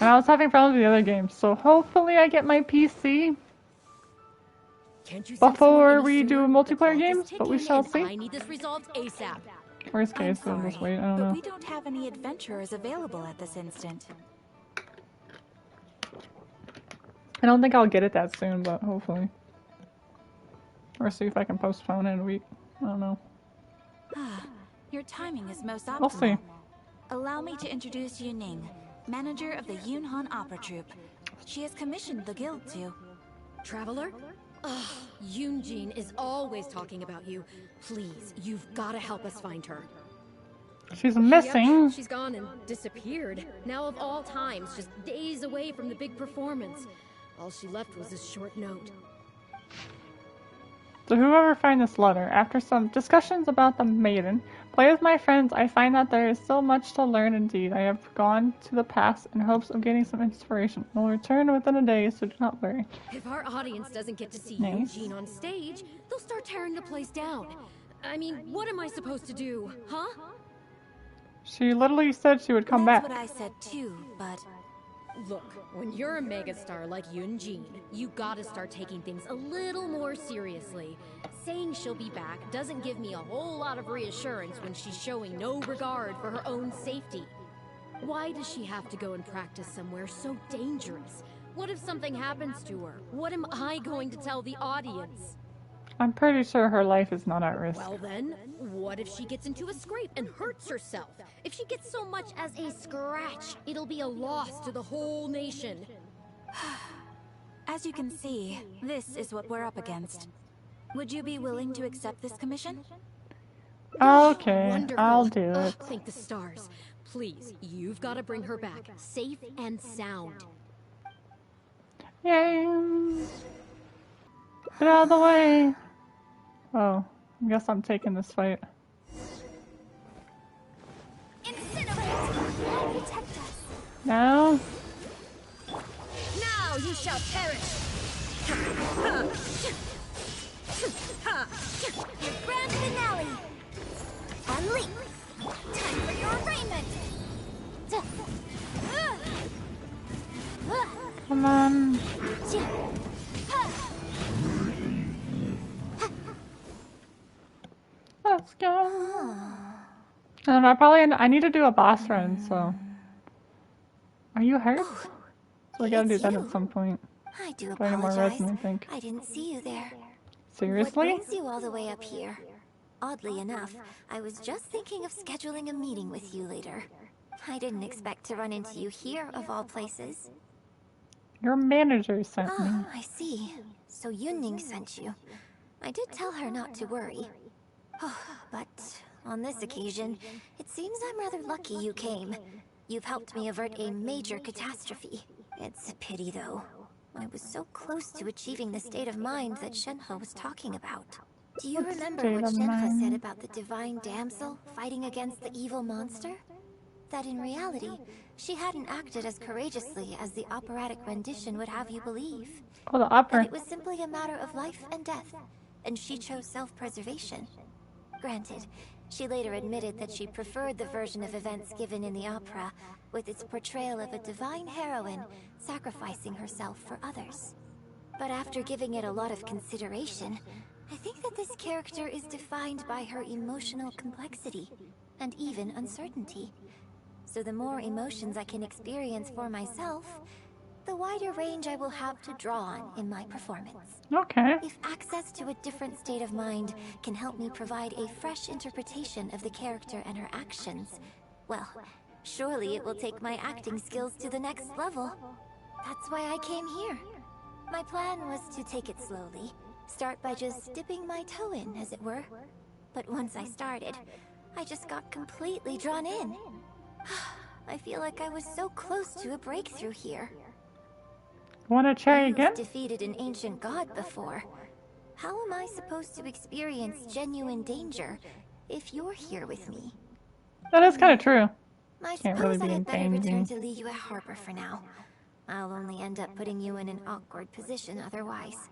And I was having problems with the other games, so hopefully I get my PC Can't you send someone before any we do sooner? The multiplayer clock is games, but we ticking, shall and see. I need this resolved ASAP. Worst I'm case, we'll just sorry, wait. I don't but know. we don't have any adventurers available at this instant. I don't think I'll get it that soon, but hopefully. Or see if I can postpone it a week. I don't know. Your timing is most We'll see. optimal. Allow me to introduce Yu Ning, manager of the Yunhan Opera Troupe. She has commissioned the guild to... Traveler? Ugh, Yoonjin is always talking about you. Please, you've got to help us find her. She's missing. Yep, she's gone and disappeared. Now of all times, just days away from the big performance. All she left was this short note. To whoever find this letter, after some discussions about the maiden, play with my friends, I find that there is so much to learn indeed. I have gone to the past in hopes of gaining some inspiration. We'll return within a day, so do not worry. If our audience doesn't get to see Nice. Yoonjin on stage, they'll start tearing the place down. I mean, what am I supposed to do, huh? She literally said she would come That's back. what I said too, but... Look, when you're a megastar like Yoonjin, you gotta start taking things a little more seriously. Saying she'll be back doesn't give me a whole lot of reassurance when she's showing no regard for her own safety. Why does she have to go and practice somewhere so dangerous? What if something happens to her? What am I going to tell the audience? I'm pretty sure her life is not at risk. Well then, what if she gets into a scrape and hurts herself? If she gets so much as a scratch, it'll be a loss to the whole nation. As you can see, this is what we're up against. Would you be willing to accept this commission? Okay, Wonderful. I'll do it. Ugh, thank the stars. Please, you've got to bring her back, safe and sound. Yay! Get out of the way! Oh, I guess I'm taking this fight. Incinerate! Protect us! Now? Now you shall perish! Your grand finale! Unleash! Time for your arraignment! Come on. Let's go. And I need to do a boss run, so. Are you hurt? So we gotta do that at some point. I do Do I need more apologize. resin, I think. I didn't see you there. What Seriously? brings you all the way up here? Oddly enough, I was just thinking of scheduling a meeting with you later. I didn't expect to run into you here, of all places. Your manager sent me. Ah, I see. So Yunning sent you. I did tell her not to worry. But on this occasion, it seems I'm rather lucky you came. You've helped me avert a major catastrophe. It's a pity, though. I was so close to achieving the state of mind that Shenhe was talking about. Do you remember what Shenhe said about the divine damsel fighting against the evil monster? That in reality, she hadn't acted as courageously as the operatic rendition would have you believe. Oh, the That opera. it was simply a matter of life and death, and she chose self-preservation. Granted, she later admitted that she preferred the version of events given in the opera, with its portrayal of a divine heroine sacrificing herself for others. But after giving it a lot of consideration, I think that this character is defined by her emotional complexity, and even uncertainty. So the more emotions I can experience for myself, the wider range I will have to draw on in my performance. Okay. If access to a different state of mind can help me provide a fresh interpretation of the character and her actions, well, surely it will take my acting skills to the next level. That's why I came here. My plan was to take it slowly, start by just dipping my toe in, as it were. But once I started, I just got completely drawn in. I feel like I was so close to a breakthrough here. Wanna try You've again? defeated an ancient god before. How am I supposed to experience genuine danger if you're here with me? That is kind of true. I Can't really suppose be I in had better pain, return dude. to Liyue Harbor for now. I'll only end up putting you in an awkward position otherwise.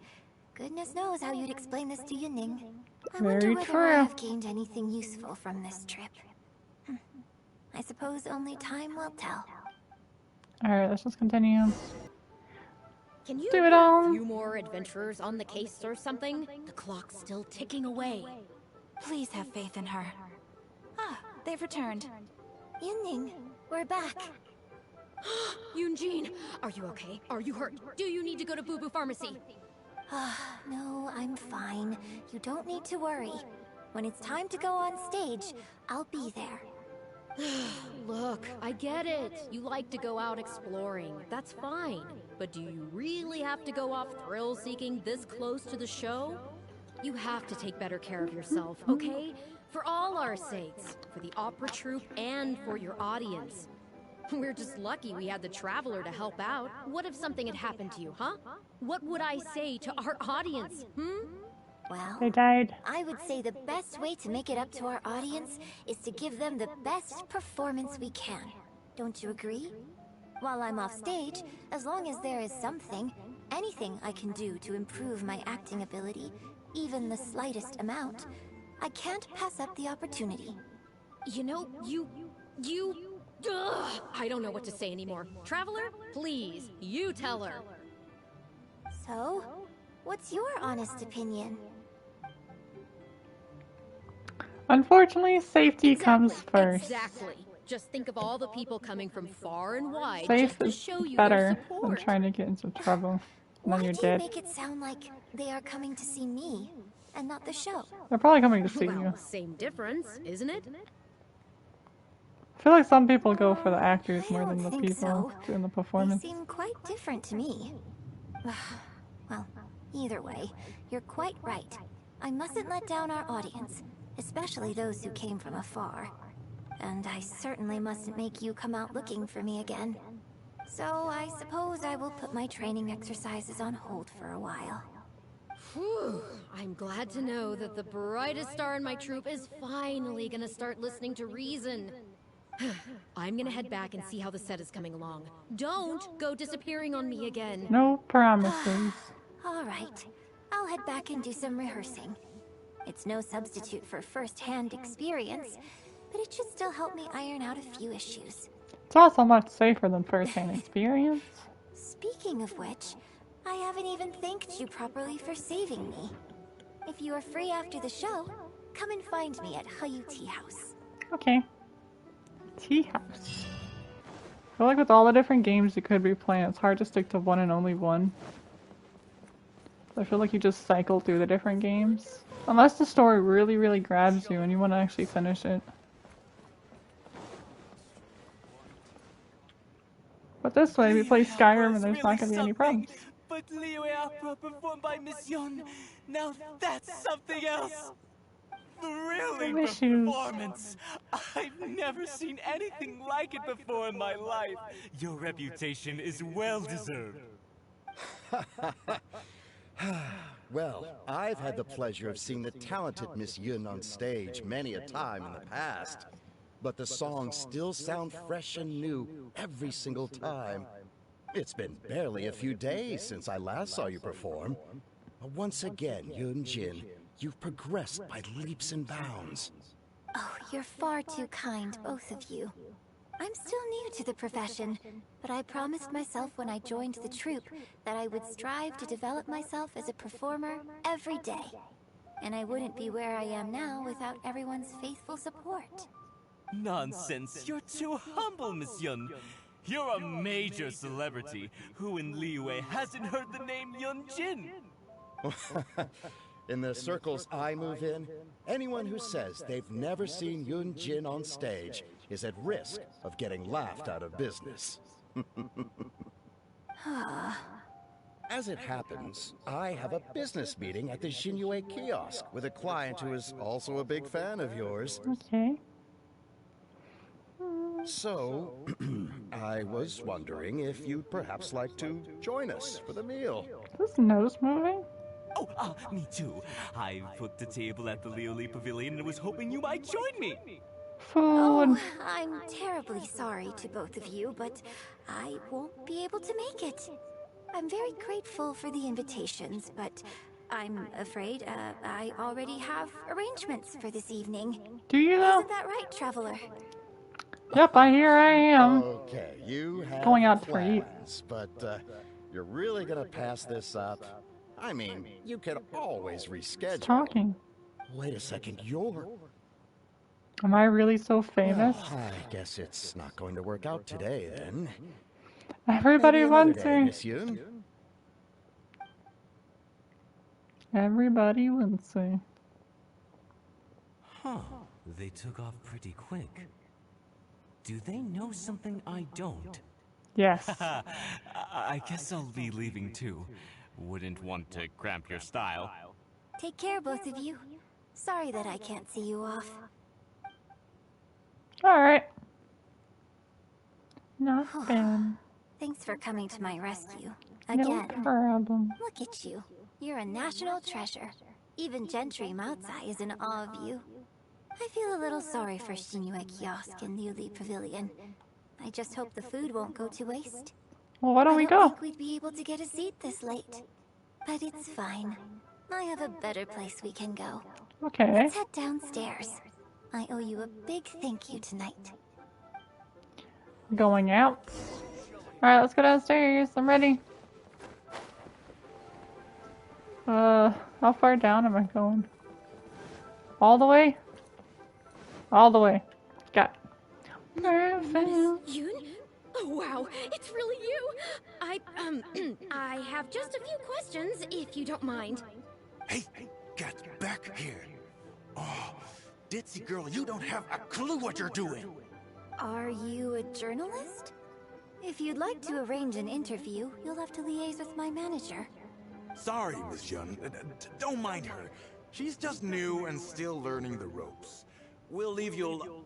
Goodness knows how you'd explain this to Yunning. I wonder Very whether true. I have gained anything useful from this trip. I suppose only time will tell. Alright, let's just continue. Can you Do it get a all. few more adventurers on the case or something? The clock's still ticking away. Please have faith in her. Ah, they've returned. Yunning, we're back. Yunjin, are you okay? Are you hurt? Do you need to go to Boo Boo Pharmacy? No, I'm fine. You don't need to worry. When it's time to go on stage, I'll be there. Look, I get it. You like to go out exploring. That's fine. But do you really have to go off thrill-seeking this close to the show? You have to take better care of yourself, okay? For all our sakes. For the opera troupe and for your audience. We're just lucky we had the Traveler to help out. What if something had happened to you, huh? What would I say to our audience, Well, They died. I would say the best way to make it up to our audience is to give them the best performance we can. Don't you agree? While I'm off stage, as long as there is something, anything I can do to improve my acting ability, even the slightest amount, I can't pass up the opportunity. You know, Ugh, I don't know what to say anymore. Traveler, please, you tell her. So, what's your honest opinion? Unfortunately, safety comes first. Exactly. Just think of all the people coming from far and wide Safe just to is show you their better than support. trying to get into trouble. And then Why you're do you dead. make it sound like they are coming to see me, and not the show? They're probably coming to see you. Well, same difference, isn't it? I feel like some people go for the actors I more don't than the think people so. doing the They performance. seem quite different to me. Well, either way, you're quite right. I mustn't let down our audience, especially those who came from afar. And I certainly mustn't make you come out looking for me again. So I suppose I will put my training exercises on hold for a while. Whew. I'm glad to know that the brightest star in my troupe is finally gonna start listening to reason. I'm gonna head back and see how the set is coming along. Don't go disappearing on me again. No promises. All right, I'll head back and do some rehearsing. It's no substitute for first-hand experience, but it should still help me iron out a few issues. It's also much safer than first-hand experience. Speaking of which, I haven't even thanked you properly for saving me. If you are free after the show, come and find me at Hayu Tea House. Okay. Tea house. I feel like with all the different games you could be playing, it's hard to stick to one and only one. I feel like you just cycle through the different games. Unless the story really, really grabs you and you want to actually finish it. But this way, we play Skyrim and there's not going to be any problems. But Liyue opera performed by Miss Yun, now that's something else! Thrilling Issues. performance! I've never seen anything like it before in my life. Your reputation is well deserved. Well, I've had the pleasure of seeing the talented Miss Yun on stage many a time in the past. But the songs still sound fresh and new every single time. It's been barely a few days since I last saw you perform. Once again, Yunjin, you've progressed by leaps and bounds. Oh, you're far too kind, both of you. I'm still new to the profession, but I promised myself when I joined the troupe that I would strive to develop myself as a performer every day. And I wouldn't be where I am now without everyone's faithful support. Nonsense, you're too humble, Miss Yun. You're a major celebrity. Who in Liyue hasn't heard the name Yunjin? In the circles I move in, anyone who says they've never seen Yunjin on stage is at risk of getting laughed out of business. As it happens, I have a business meeting at the Xinyu kiosk with a client who is also a big fan of yours. Okay. So, I was wondering if you'd perhaps like to join us for the meal. Is this nose moving? Oh, me too. I've booked a table at the Lioli Pavilion and was hoping you might join me. Food. Oh, I'm terribly sorry to both of you, but I won't be able to make it. I'm very grateful for the invitations, but I'm afraid I already have arrangements for this evening. Do you know? Isn't that right, Traveler? Yep, here I am. Okay, you have Going out for eat. plans, but you're really gonna pass this up? I mean, you can always reschedule. Talking. Wait a second, you're... Am I really so famous? Well, I guess it's not going to work out today, then. Everybody Maybe another wants day, me. Miss Yoon. Everybody wants me. Huh. They took off pretty quick. Do they know something I don't? Yes. I guess I'll be leaving too. Wouldn't want to cramp your style. Take care, both of you. Sorry that I can't see you off. Alright. Not bad. Thanks for coming to my rescue. No Again. problem. Look at you. You're a national treasure. Even Gentry Maotsai is in awe of you. I feel a little sorry for Shinue Kiosk and Liu Li Pavilion. I just hope the food won't go to waste. Well, why don't we I don't go? think we'd be able to get a seat this late. But it's fine. I have a better place we can go. Okay. Let's head downstairs. I owe you a big thank you tonight. Going out. Alright, let's go downstairs. I'm ready. How far down am I going? All the way? All the way. Got it. Perfect. Yoon? Oh wow, it's really you! I have just a few questions, if you don't mind. Hey, get back here. Oh, ditzy girl, you don't have a clue what you're doing. Are you a journalist? If you'd like to arrange an interview, you'll have to liaise with my manager. Sorry, Miss Yun. Don't mind her. She's just new and still learning the ropes. We'll leave you alone.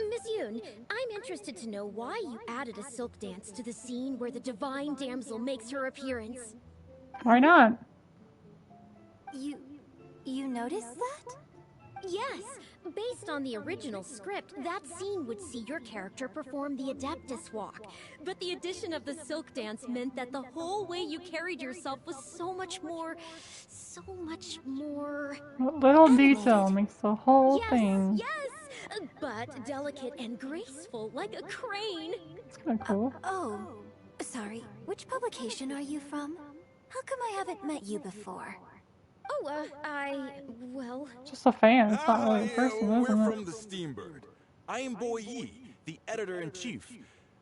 Miss Yoon, I'm interested to know why you added a silk dance to the scene where the divine damsel makes her appearance. Why not? You noticed that? Yes, based on the original script, that scene would see your character perform the Adeptus Walk. But the addition of the silk dance meant that the whole way you carried yourself was so much more... A little detail makes the whole thing. Yes! But delicate and graceful, like a crane. It's kind of cool. Oh, sorry. Which publication are you from? How come I haven't met you before? Oh, well... Just a fan. It's not really a person, We're isn't it? from the Steambird. I am Boy Yi, the editor-in-chief.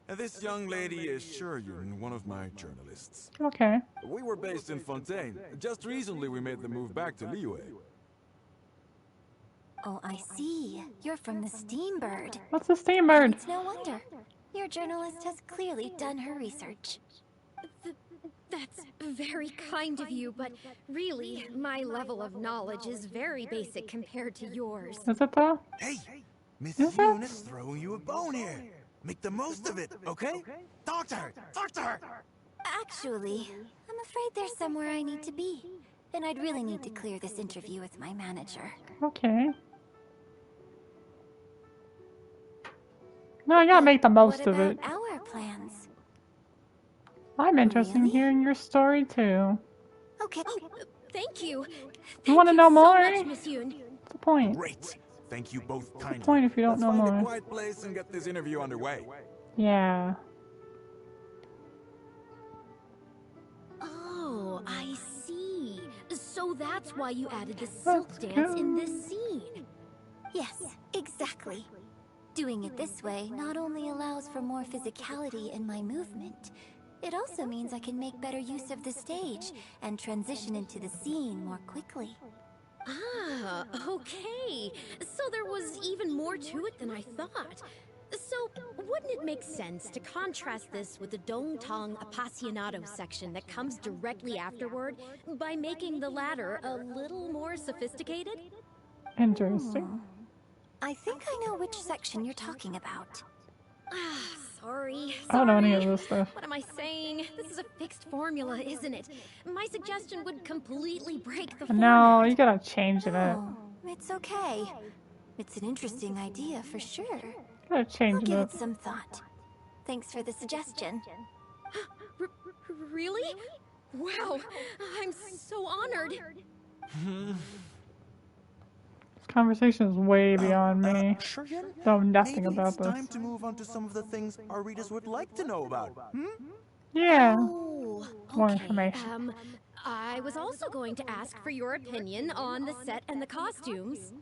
This young lady is Shuryun, one of my journalists. Okay. We were based in Fontaine. Just recently we made the move back to Liyue. Oh, I see. You're from the Steambird. What's the Steambird? It's no wonder. Your journalist has clearly done her research. That's very kind of you, but really, my level of knowledge is very basic compared to yours. Is it though? Hey, Miss Is Yoon it? is throwing you a bone here. Make the most of it, okay? Talk to her! Talk to her! Actually, I'm afraid there's somewhere I need to be. And I'd really need to clear this interview with my manager. Okay. No, I gotta make the most What of about it. our plans? I'm interested in Really? hearing your story too. Okay. Thank you. You want to Thank know so more? much, Miss Yoon. What's the point? Great. Thank you both What's kindly. the point if you don't Let's know find more? a quiet place and get this interview underway. Yeah. Oh, I see. So that's why you added the silk That's dance in good. this scene. Yes, exactly. Doing it this way not only allows for more physicality in my movement, it also means I can make better use of the stage and transition into the scene more quickly. Ah, okay. So there was even more to it than I thought. So, wouldn't it make sense to contrast this with the Dongtong Appassionato section that comes directly afterward by making the latter a little more sophisticated? Interesting. I think I know which section you're talking about. Ah, sorry. I don't know any of sorry. this stuff. What am I saying? This is a fixed formula, isn't it? My suggestion would completely break the No, format. you gotta change it up. Oh, it's okay. It's an interesting idea for sure. You gotta I'll change it give up. it some thought. Thanks for the suggestion. Really? Wow, I'm so honored. Conversation is way beyond me. Sure, Yun? Know nothing Maybe about it's time this. to move on to some of the things our readers would like to know about. Yeah. Oh, More okay. information. I was also going to ask for your opinion on the set and the costumes.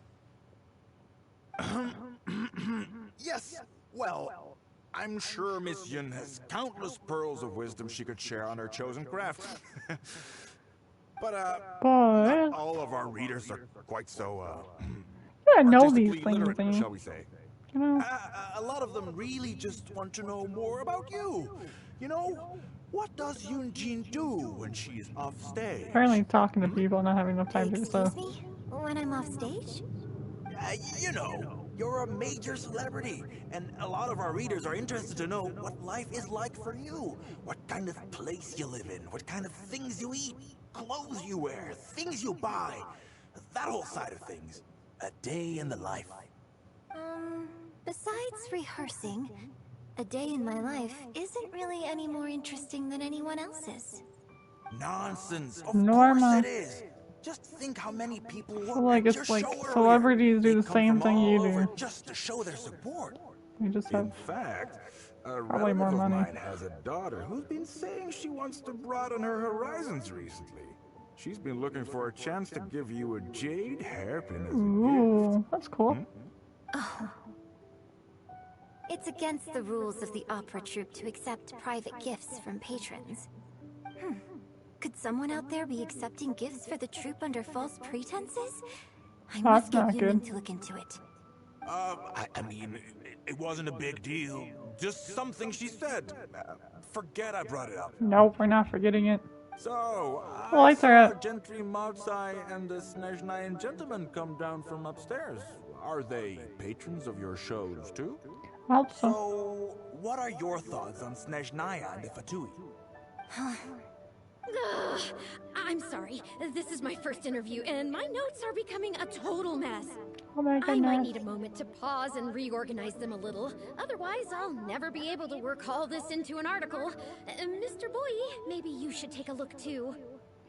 Yes, well, I'm sure Miss Yun has countless pearls of wisdom she could share on her chosen craft. But, not all of our readers are quite so, I know these artistically things, literate, and, shall we say. you know. A lot of them really just want to know more about you. You know, what does Yun-Jin do when she's off stage? Apparently talking to people, not having enough time to do so. Excuse me? When I'm off stage? You know, you're a major celebrity, and a lot of our readers are interested to know what life is like for you. What kind of place you live in, what kind of things you eat, clothes you wear, things you buy. That whole side of things. A day in the life. Besides rehearsing, a day in my life isn't really any more interesting than anyone else's. Nonsense. Of Norma. course it is. Just think how many people I were feel like at it's your like show celebrities earlier. do the They come same from thing all you over do. just to show their support. You just In have fact, a probably relative more of money. mine has a daughter who's been saying she wants to broaden her horizons recently. She's been looking for a chance to give you a jade hairpin as a gift. Ooh, that's cool. It's against the rules of the opera troupe to accept private gifts from patrons. Could someone out there be accepting gifts for the troupe under false pretenses? I must that's get not Yumin good. to look into it. I mean, it wasn't a big deal. Just something she said. Forget I brought it up. Nope, we're not forgetting it. So, Well, I lights are saw up. Gentry Moutsai and the Snezhnayan gentleman come down from upstairs. Are they patrons of your shows, too? I hope so. So, what are your thoughts on Snezhnaya and the Fatui? Ugh, I'm sorry. This is my first interview, and my notes are becoming a total mess. Oh my I might goodness. need a moment to pause and reorganize them a little. Otherwise, I'll never be able to work all this into an article. Mr. Boy, maybe you should take a look too.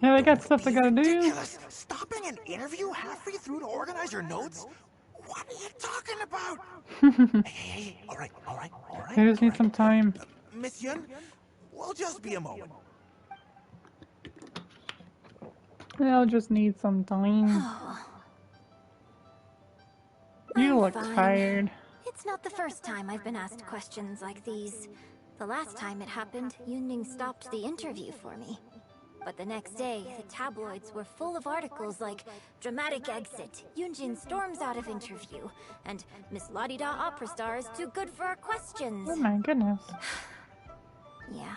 Yeah, they got stuff they gotta do. Ridiculous! Stopping an interview halfway through to organize your notes? What are you talking about? Hey, all right. They just need some time. Miss Yun, we'll just be a moment. They'll just need some time. You I'm look fine. tired. It's not the first time I've been asked questions like these. The last time it happened, Yunning stopped the interview for me. But the next day, the tabloids were full of articles like "Dramatic Exit, Yunjin storms out of interview," and "Miss La-di-da opera star is too good for our questions." Oh my goodness. Yeah.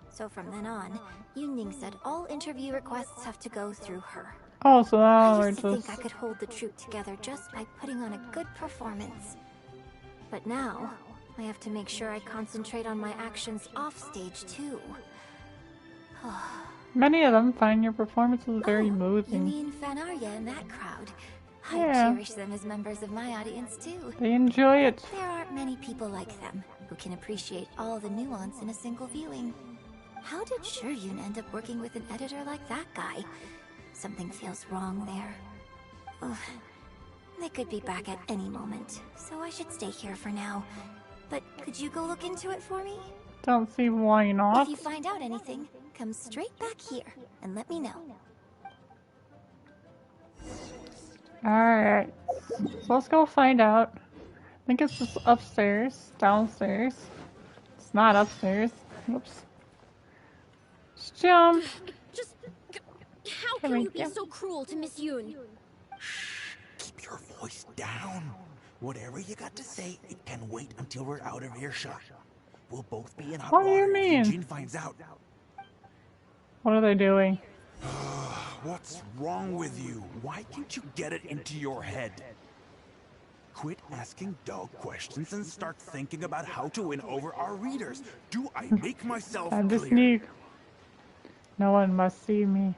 So from then on, Yunning said all interview requests have to go through her. Oh, so now I we're used to just... think I could hold the troupe together just by putting on a good performance. But now, I have to make sure I concentrate on my actions offstage too. Many of them find your performances very You moving. mean Fanarya and that crowd? I Yeah. cherish them as members of my audience too. They enjoy it. There aren't many people like them who can appreciate all the nuance in a single viewing. How did Shuryun end up working with an editor like that guy? Something feels wrong there. Ugh. They could be back at any moment, so I should stay here for now. But could you go look into it for me? Don't see why not. If you find out anything, come straight back here and let me know. Alright. So let's go find out. I think it's just upstairs, downstairs. It's not upstairs. Whoops. Just jump. Just... How There can we you be go. so cruel to Miss Yoon? Keep your voice down. Whatever you got to say, it can wait until we're out of earshot. We'll both be in hot What do you water if mean? Eugene finds out. What are they doing? What's wrong with you? Why can't you get it into your head? Quit asking dog questions and start thinking about how to win over our readers. Do I make myself Time to clear? sneak. No one must see me.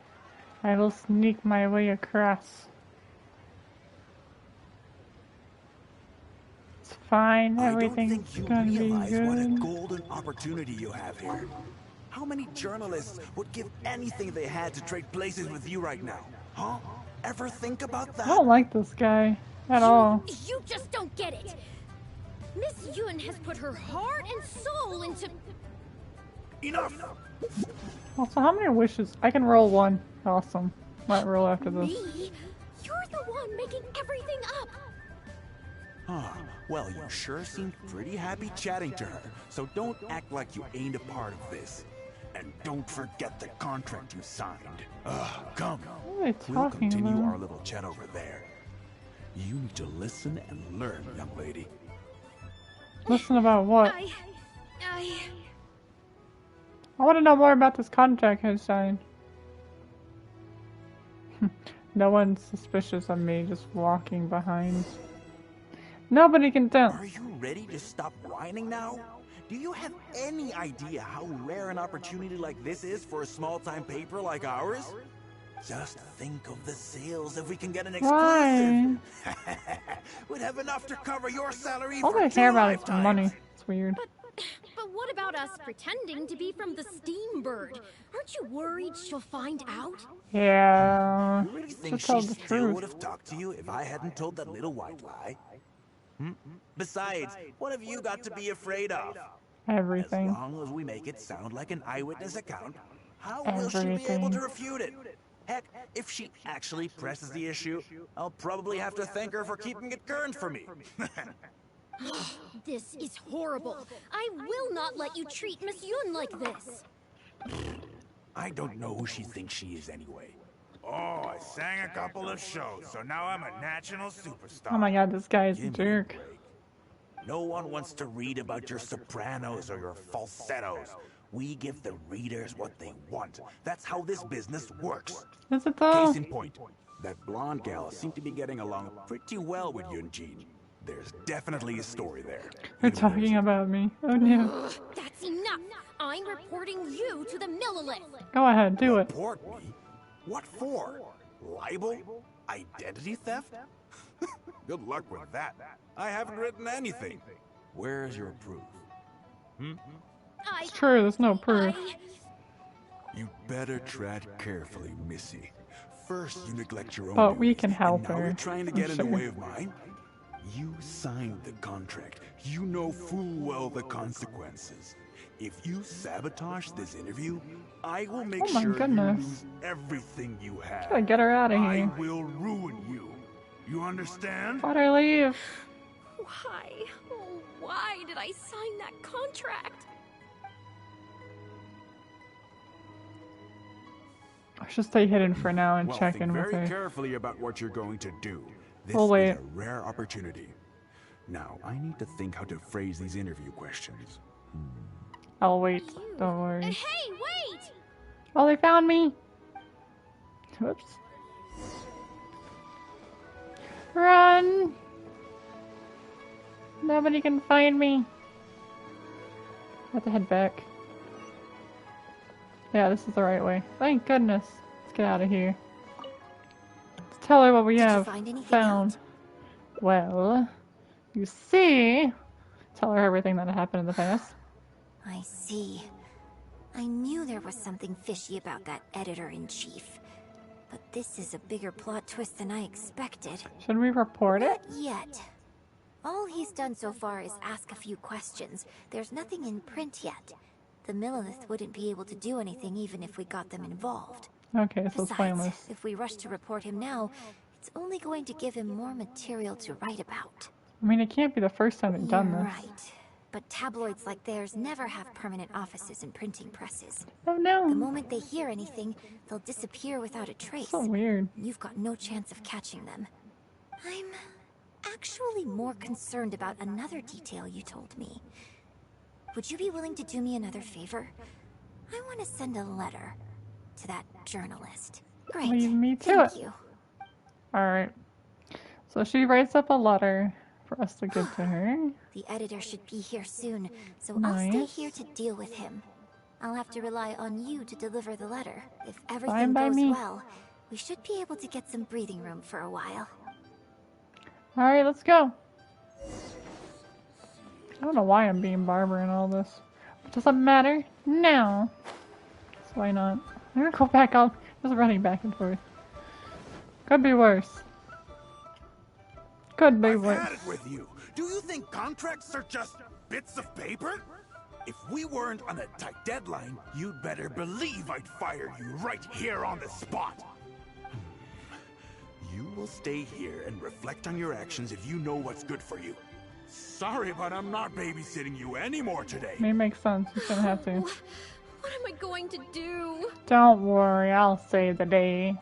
I will sneak my way across. It's fine. I don't Everything's think you gonna be realize what a good. golden opportunity you have here. How many journalists would give anything they had to trade places with you right now? Huh? ever think about I that? don't like this guy at all. You just don't get it. Miss Yun has put her heart and soul into... Enough! Also, how many wishes? I can roll one. Awesome. Might roll after this. Me? You're the one making everything up. Ah, well, you sure seemed pretty happy chatting to her, so don't act like you ain't a part of this. And don't forget the contract you signed. Come. What are they We'll talking continue about? our little chat over there. You need to listen and learn, young lady. Listen about what? I want to know more about this contract he signed. No one's suspicious of me just walking behind. Nobody can tell. Are you ready to stop whining now? Do you have any idea how rare an opportunity like this is for a small-time paper like ours? Just think of the sales if we can get an Why? exclusive. We'd have enough to cover your salary All for they 2 care about is lifetimes. money. It's weird. But what about us pretending to be from the Steam Bird? Aren't you worried she'll find out? Yeah. You really think To tell she the still truth. would have talked to you if I hadn't told that little white lie? Besides, what have you got to be afraid of? Everything. As long as we make it sound like an eyewitness account, how will she be able Everything. to refute it? Heck, if she actually presses the issue, I'll probably have to thank her for keeping it current for me. This is horrible. I will not let you treat Miss Yun like this. I don't know who she thinks she is anyway. Oh, I sang a couple of shows, so now I'm a national superstar. Oh my god, this guy is a Give me jerk. break. No one wants to read about your sopranos or your falsettos. We give the readers what they want. That's how this business works. Is it though? Case in point, that blonde gal seemed to be getting along pretty well with Yunjin. There's definitely a story there. They're talking about me. Oh no. That's enough. I'm reporting you to the Millilith. Go ahead, do it. Report me? What for? Libel? Identity theft? Good luck with that. I haven't written anything. Where's your proof? It's true, there's no proof. You better tread carefully, Missy. First, you neglect your own But we duties, can help and now her, you're trying to I'm get in the sure. way of mine? You signed the contract. You know full well the consequences. If you sabotage this interview, I will make Oh my sure goodness. you lose everything you have. Gotta get her out of I here. will ruin you. You understand? Why'd I leave? Why? Oh, why did I sign that contract? I should stay hidden for now and Well, check think in with very her. carefully about what you're going to do. This We'll wait. is a rare opportunity. Now, I need to think how to phrase these interview questions. I'll wait. Don't worry. Hey, wait! Oh, they found me! Whoops. Run! Nobody can find me. I have to head back. Yeah, this is the right way. Thank goodness. Let's get out of here. Let's tell her what we Did you have find anything found. Well, you see, tell her everything that happened in the past. I see. I knew there was something fishy about that editor-in-chief. But this is a bigger plot twist than I expected. Should we report it? Not yet. All he's done so far is ask a few questions. There's nothing in print yet. The Millilith wouldn't be able to do anything even if we got them involved. Okay, so it's Besides, pointless. if we rush to report him now, it's only going to give him more material to write about. I mean, it can't be the first time they've done You're this. right. But tabloids like theirs never have permanent offices and printing presses. Oh The no! moment they hear anything, they'll disappear without a trace. So weird. You've got no chance of catching them. I'm actually more concerned about another detail you told me. Would you be willing to do me another favor? I want to send a letter to that journalist. Great. Leave me to Thank it. you. Alright. So she writes up a letter for us to give to her. The editor should be here soon, so I'll stay Nice. here to deal with him. I'll have to rely on you to deliver the letter. If Fine everything by goes me. well, we should be able to get some breathing room for a while. Alright, let's go. I don't know why I'm being Barbara in all this. It doesn't matter now. So why not? I'm gonna go back out. Just running back and forth. Could be worse. Could be I've worse. had it with you. Do you think contracts are just bits of paper? If we weren't on a tight deadline, you'd better believe I'd fire you right here on the spot. You will stay here and reflect on your actions if you know what's good for you. Sorry, but I'm not babysitting you anymore today. I mean, it makes sense. You shouldn't have to. What am I going to do? Don't worry, I'll save the day.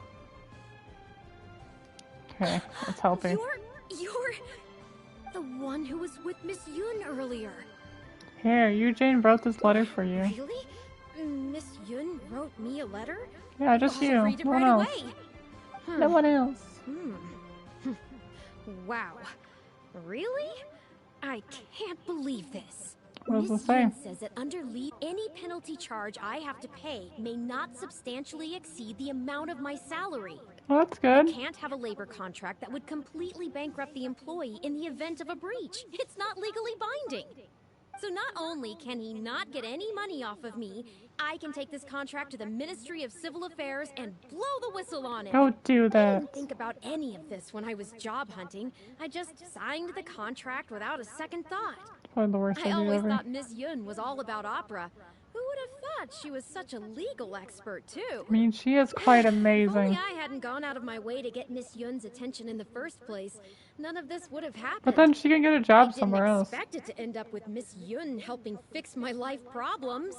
Okay, let's help her. You're the one who was with Miss Yun earlier. Here, Eugene wrote this letter for you. Really? Miss Yun wrote me a letter? Yeah, just I'll you. read it No one right else. away. No one else. Wow. Really? I can't believe this. What does it Miss say? Yun says that under leave, any penalty charge I have to pay may not substantially exceed the amount of my salary. Well, that's I good. can't have a labor contract that would completely bankrupt the employee in the event of a breach. It's not legally binding. So not only can he not get any money off of me, I can take this contract to the Ministry of Civil Affairs and blow the whistle on it. Go do I that. didn't think about any of this when I was job hunting. I just signed the contract without a second thought. Probably the worst I idea always ever. thought Miss Yun was all about opera. Who would have thought she was such a legal expert, too? I mean, she is quite If only amazing. I hadn't gone out of my way to get Miss Yun's attention in the first place, none of this would have happened. But then she can get a I job didn't somewhere else. expect it to end up with Miss Yun helping fix my life problems.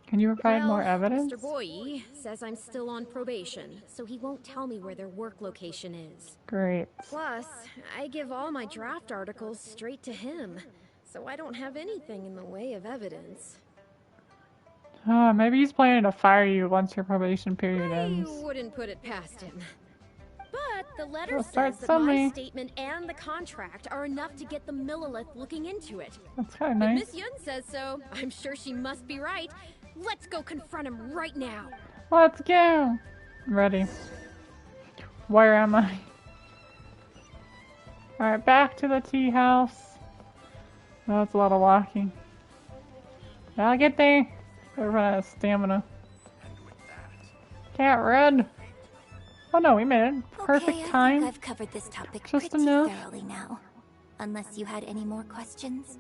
Can you provide Well, more evidence? Mr. Boye says I'm still on probation, so he won't tell me where their work location is. Great. Plus, I give all my draft articles straight to him, so I don't have anything in the way of evidence. Maybe he's planning to fire you once your probation period I ends. wouldn't put it past him. But the letter Well, says start that my somewhere. statement and the contract are enough to get the Millilith looking into it. That's kind of If nice. Miss Yun says so, I'm sure she must be right. Let's go confront him right now. Let's go! Ready. Where am I? Alright, back to the tea house. Oh, that's a lot of walking. I'll get there. Gotta run out of stamina. Cat red. Oh no, we made it. Perfect Okay, I time. think I've covered this topic Just pretty enough. thoroughly now. Unless you had any more questions.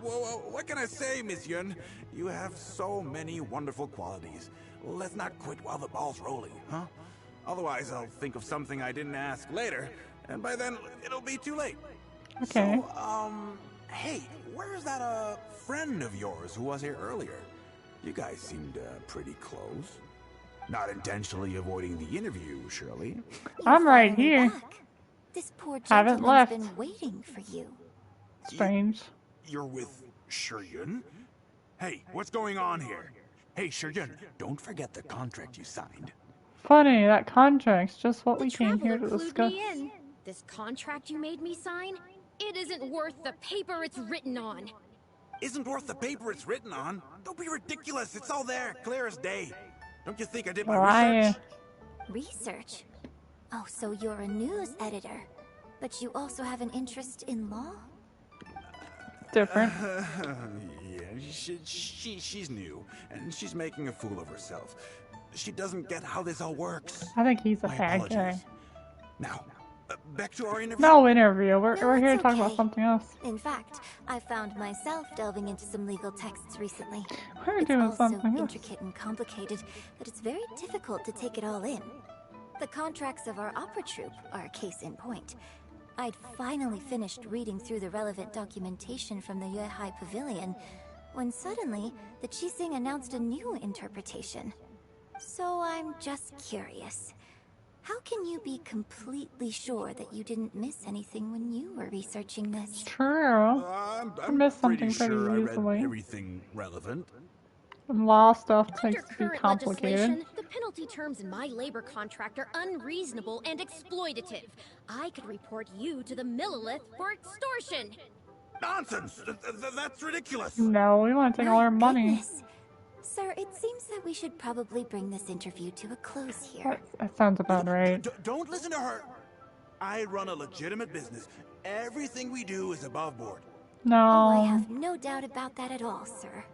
Well, what can I say, Miss Yun? You have so many wonderful qualities. Let's not quit while the ball's rolling, huh? Otherwise, I'll think of something I didn't ask later, and by then, it'll be too late. Okay. So, hey, where's that, friend of yours who was here earlier? You guys seemed, pretty close. Not intentionally avoiding the interview, surely? I'm right Finally here. back. This poor Haven't gentleman's left. been waiting for you. Strange. You're with Shiryun? Hey, what's going on here? Hey, Shiryun, don't forget the contract you signed. Funny, that contract's just what The we came here traveler to clued discuss. me in. This contract you made me sign, it isn't worth the paper it's written on. Isn't worth the paper it's written on? Don't be ridiculous. It's all there, clear as day. Don't you think I did my research? Research? Oh, so you're a news editor. But you also have an interest in law? Different. Yeah, she's new, and she's making a fool of herself. She doesn't get how this all works. I think he's a My bad apologies. guy. Now, back to our interview. No interview. We're No, here to it's talk about okay. something else. In fact, I found myself delving into some legal texts recently. We're It's doing all so something else. intricate and complicated that it's very difficult to take it all in. The contracts of our opera troupe are a case in point. I'd finally finished reading through the relevant documentation from the Yuehai Pavilion when suddenly the Qixing announced a new interpretation. So I'm just curious. How can you be completely sure that you didn't miss anything when you were researching this? True. I'm miss pretty something pretty sure I easily. read everything relevant. Law stuff Under takes to be current complicated. legislation, the penalty terms in my labor contract are unreasonable and exploitative. I could report you to the Millilith for extortion. Nonsense! That's ridiculous! No, we want to take all our money. Goodness. Sir, it seems that we should probably bring this interview to a close here. That sounds about right. Don't listen to her. I run a legitimate business. Everything we do is above board. Oh, I No. have no doubt about that at all, sir.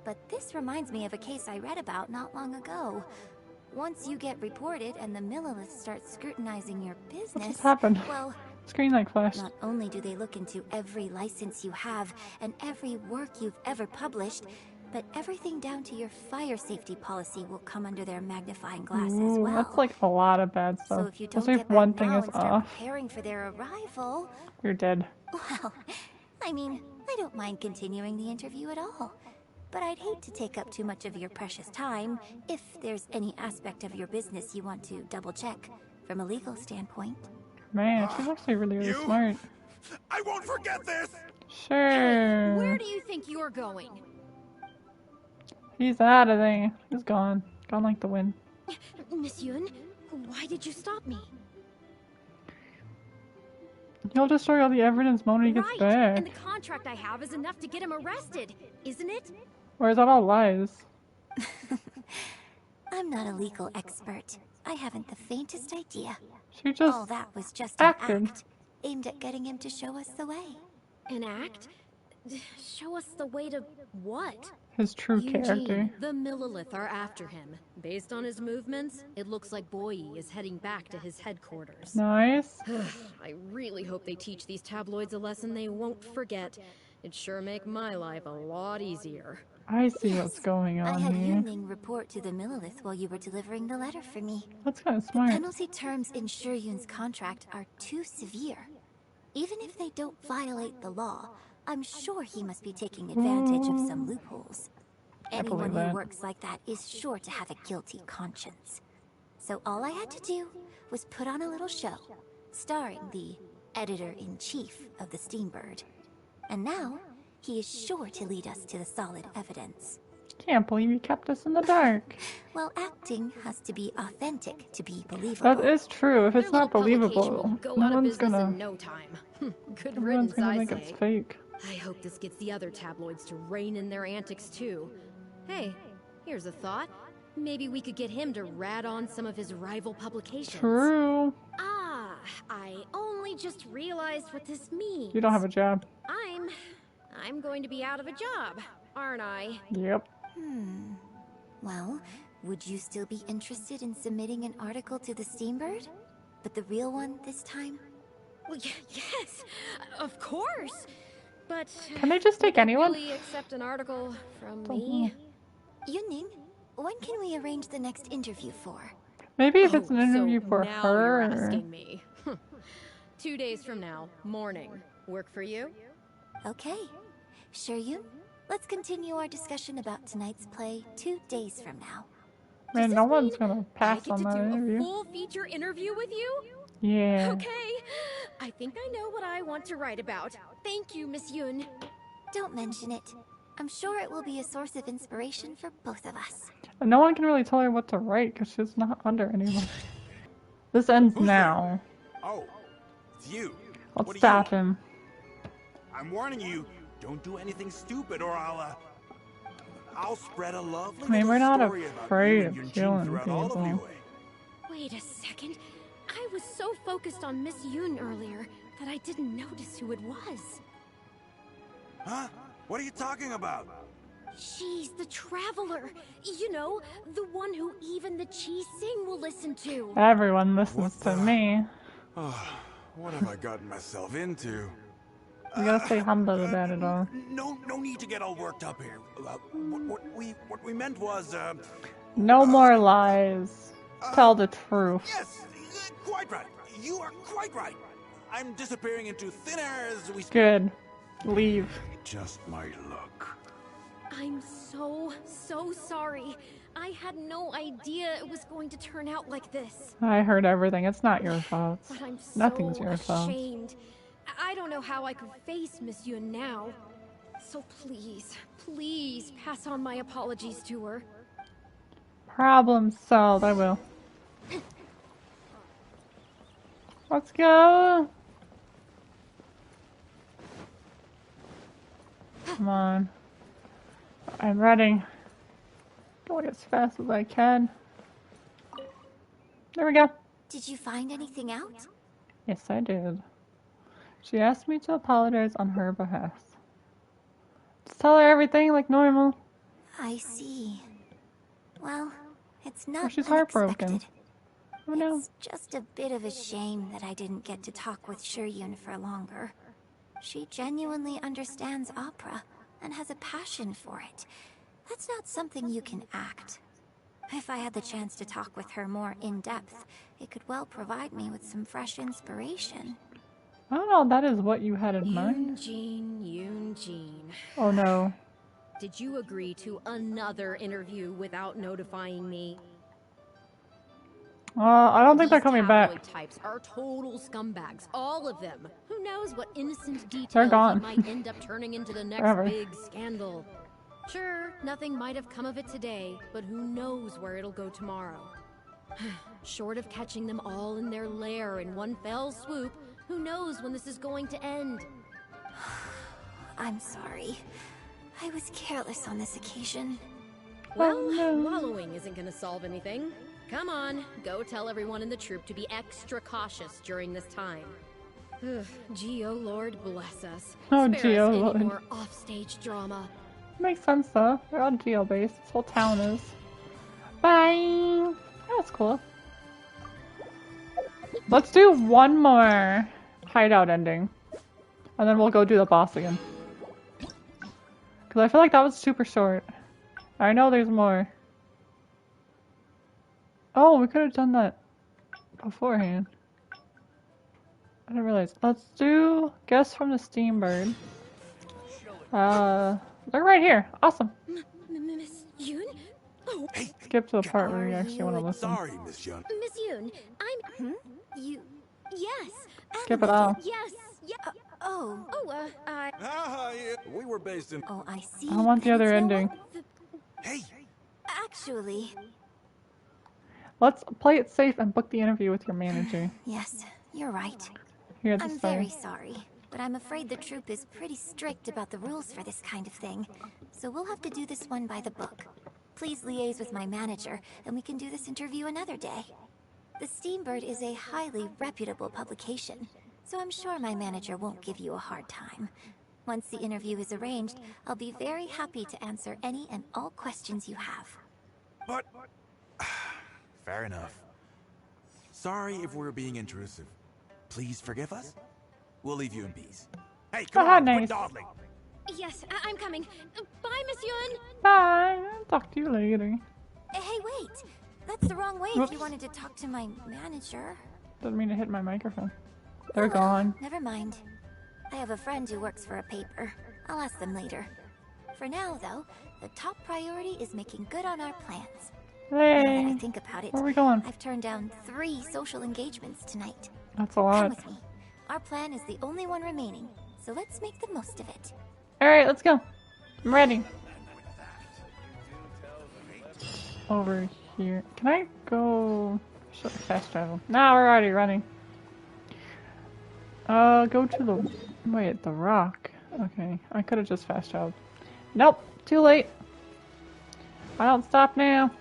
But this reminds me of a case I read about not long ago. Once you get reported and the Millilith starts scrutinizing your What business, just happened? well, Screen like flashed. not only do they look into every license you have and every work you've ever published, but everything down to your fire safety policy will come under their magnifying glass as Ooh, well. that's like a lot of bad So stuff. if you don't Especially get if one back thing now is and start off, preparing for their arrival, you're dead. well, I mean, I don't mind continuing the interview at all. But I'd hate to take up too much of your precious time if there's any aspect of your business you want to double check from a legal standpoint. Man, she's actually really smart. I won't forget this! Sure. Where do you think you're going? He's out of there. He's gone. Gone like the wind. Miss Yun, why did you stop me? He'll destroy all the evidence when he gets Right, back. and the contract I have is enough to get him arrested, isn't it? Or is that all lies? I'm not a legal expert. I haven't the faintest idea. She just All that was just an acted. act aimed at getting him to show us the way. An act? Show us the way to what? His true character. Eugene, the Millilith are after him. Based on his movements, it looks like Boyi is heading back to his headquarters. Nice. I really hope they teach these tabloids a lesson they won't forget. It'd sure make my life a lot easier. I see what's going I on had here. Yuning report to the Millilith while you were delivering the letter for me. That's kind of The smart. penalty terms in Shuryun's contract are too severe. Even if they don't violate the law, I'm sure he must be taking advantage of some loopholes. I believe Anyone that. who works like that is sure to have a guilty conscience. So all I had to do was put on a little show, starring the editor-in-chief of the Steambird. And now, he is sure to lead us to the solid evidence. Can't believe you kept us in the dark. Well, acting has to be authentic to be believable. That is true. If it's Their not little publication believable, will go no out of one's business gonna. in no time. Good Everyone's riddance, gonna I think say. it's fake. I hope this gets the other tabloids to rein in their antics too. Hey, here's a thought. Maybe we could get him to rat on some of his rival publications. True. Ah, I only just realized what this means. You don't have a job. I'm going to be out of a job, aren't I? Yep. Well, would you still be interested in submitting an article to the Steambird? But the real one this time? Well, yes, of course. But Can they just take would they anyone? really accept an article from Don't me? Yuning, when can we arrange the next interview for? Maybe if it's an Oh, interview so for now her. You're asking me. 2 days from now, morning. Work for you? Okay. Shuryun, let's continue our discussion about tonight's play 2 days from now. Man, Does no this one's mean gonna I pass get on to that do a interview. full feature interview with you? Yeah. Okay. I think I know what I want to write about. Thank you, Miss Yun. Don't mention it. I'm sure it will be a source of inspiration for both of us. And no one can really tell her what to write because she's not under anyone. This ends Who's now. Oh, it's you. Let's What do stop you- him. I'm warning you, don't do anything stupid or I'll spread a lovely I mean, we're little not story about afraid you of and Eugene killing throughout all of people. Liyue. Wait a second. I was so focused on Miss Yun earlier that I didn't notice who it was. Huh? What are you talking about? She's the traveler. You know, the one who even the Chi Sing will listen to. Everyone listens What to the- me. Oh, what have I gotten myself into? You gotta stay humble about it all. No need to get all worked up here. What we meant was, No more lies. Tell the truth. yes, quite right. You are quite right. I'm disappearing into thin air as we speak. Good. Leave. Just my luck. I'm so sorry. I had no idea it was going to turn out like this. I heard everything. It's not your fault. But I'm so Nothing's your fault. ashamed. I don't know how I could face Miss Yun now. So please pass on my apologies to her. Problem solved. I will. Let's go. Come on. I'm ready. Going as fast as I can. There we go. Did you find anything out? Yes, I did. She asked me to apologize on her behalf. Just tell her everything like normal. I see. Well, It's not she's unexpected. heartbroken. Oh no. It's just a bit of a shame that I didn't get to talk with Shiryun for longer. She genuinely understands opera and has a passion for it. That's not something you can act. If I had the chance to talk with her more in depth, it could well provide me with some fresh inspiration. I don't know if that is what you had in mind. Eugene. Oh no. Did you agree to another interview without notifying me? I don't think they're These coming back. tabloid types are total scumbags, all of them. Who knows what innocent They're detail gone. might end up turning into the next Forever. big scandal. Sure, nothing might have come of it today, but who knows where it'll go tomorrow. Short of catching them all in their lair in one fell swoop, who knows when this is going to end? I'm sorry. I was careless on this occasion. Well, Oh, no. wallowing isn't gonna solve anything. Come on, go tell everyone in the troupe to be extra cautious during this time. Ugh, gee, oh Lord, bless us. Oh, Spare gee, us oh, any Lord. more offstage drama. Makes sense though. They're on Geo base. This whole town is. Bye! That's cool. Let's do one more hideout ending. And then we'll go do the boss again. Because I feel like that was super short. I know there's more. Oh, we could have done that beforehand. I didn't realize. Let's do Guess from the Steambird. They're right here. Awesome. Miss Yoon? Oh, Hey, Skip to the part where you Are actually want to you listen. sorry, Miss Yun. Miss Yoon, I'm... You... Yes. Skip it all. Yes. Yeah. Oh. Oh, Yeah. We were based in. Oh, I see. I want the Then other it's no ending. one- Hey, Actually, Let's play it safe and book the interview with your manager. yes, you're right. Here at the I'm start. very sorry, but I'm afraid the troupe is pretty strict about the rules for this kind of thing. So we'll have to do this one by the book. Please liaise with my manager, and we can do this interview another day. The Steambird is a highly reputable publication, so I'm sure my manager won't give you a hard time. Once the interview is arranged, I'll be very happy to answer any and all questions you have. but. Fair enough. Sorry if we're being intrusive. Please forgive us. We'll leave you in peace. Hey, come Haha, on, nice. quit dawdling. yes, I'm coming. Bye, Miss Yoon. Bye. I'll talk to you later. Hey, wait! That's the wrong way if Whoops. you wanted to talk to my manager. Didn't mean to hit my microphone. They're Oh, well, gone. Never mind. I have a friend who works for a paper. I'll ask them later. For now, though, the top priority is making good on our plans. Now that I Hey. think about it, Where are we going? I've turned down 3 social engagements tonight. That's a Come lot. with me. Our plan is the only one remaining, so let's make the most of it. Alright, let's go. I'm ready. Over here. Can I go... Should I fast travel? No, we're already running. Go to the... Wait, the rock. Okay, I could have just fast traveled. Nope, too late. I don't stop now.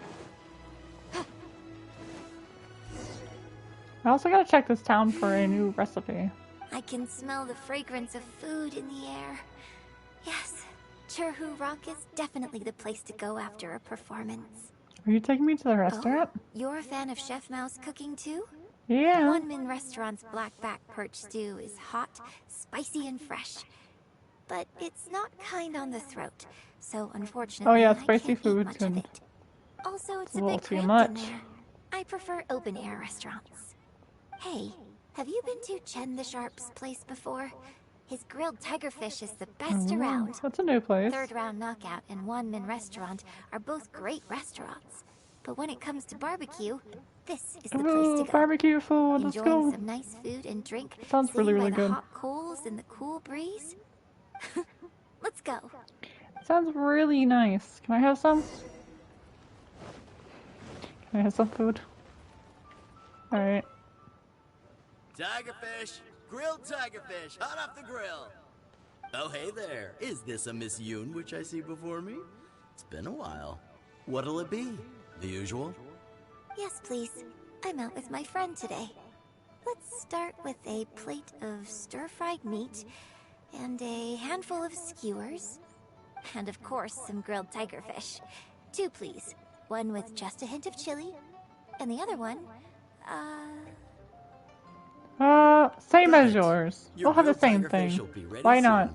I also gotta check this town for a new recipe. I can smell the fragrance of food in the air. Yes, Churhu Rock is definitely the place to go after a performance. Are you taking me to the restaurant? Oh, you're a fan of Chef Mao's cooking too? Yeah. One Min Restaurant's blackback perch stew is hot, spicy, and fresh. But it's not kind on the throat, so unfortunately Oh yeah, I spicy can't eat food much of can... it. Also, it's a a little bit too cramped in much. there. I prefer open-air restaurants. Hey, have you been to Chen the Sharp's place before? His grilled tigerfish is the best Ooh, around. that's a new place. Third Round Knockout and One Min Restaurant are both great restaurants. But when it comes to barbecue, this is the place Ooh, to go. barbecue food. Let's Enjoying go. some nice food and drink. Sounds really, sitting really by good. the hot coals and the cool breeze. Let's go. Sounds really nice. Can I have some? Can I have some food? Alright. Tigerfish! Grilled tigerfish, hot off the grill! Oh, hey there. Is this a Miss Yoon which I see before me? It's been a while. What'll it be? The usual? Yes, please. I'm out with my friend today. Let's start with a plate of stir-fried meat and a handful of skewers. And of course, some grilled tigerfish. 2, please. One with just a hint of chili, and the other one, same Got as it. yours. Your We'll have the grilled same tiger thing. fish will be ready Why soon. not?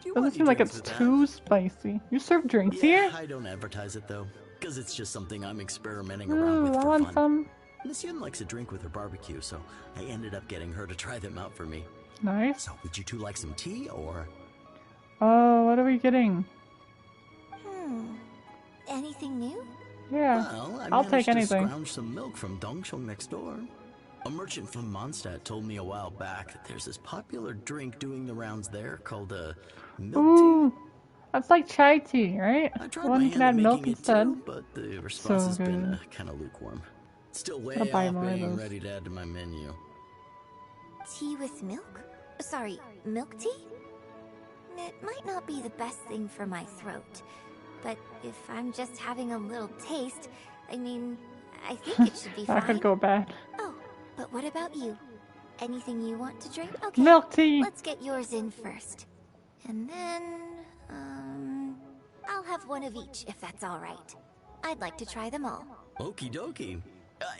Do you Doesn't want seem any like drinks it's with too spicy. You serve drinks that? here? Yeah, I don't advertise it though, because it's just something I'm experimenting Ooh, around with I for want fun. some. Miss Yun likes a drink with her barbecue, so I ended up getting her to try them out for me. Nice. So, would you two like some tea, or? Oh, what are we getting? Anything new? Yeah, Well, I I'll take managed to anything. scrounge some milk from Dongsheng next door. A merchant from Mondstadt told me a while back that there's this popular drink doing the rounds there called milk Ooh, that's like chai tea, right? tea. I tried my One you can hand at add milk making it instead. too, but the response So has been good. kind of lukewarm. Still way Gotta buy off more of being those. ready to add to my menu. Tea with milk? Sorry, milk tea? It might not be the best thing for my throat, but if I'm just having a little taste, I mean, I think it should be That fine. could go bad. Oh, but what about you? Anything you want to drink? Okay. Milk tea. Let's get yours in first. And then, I'll have one of each if that's all right. I'd like to try them all. Okie dokie.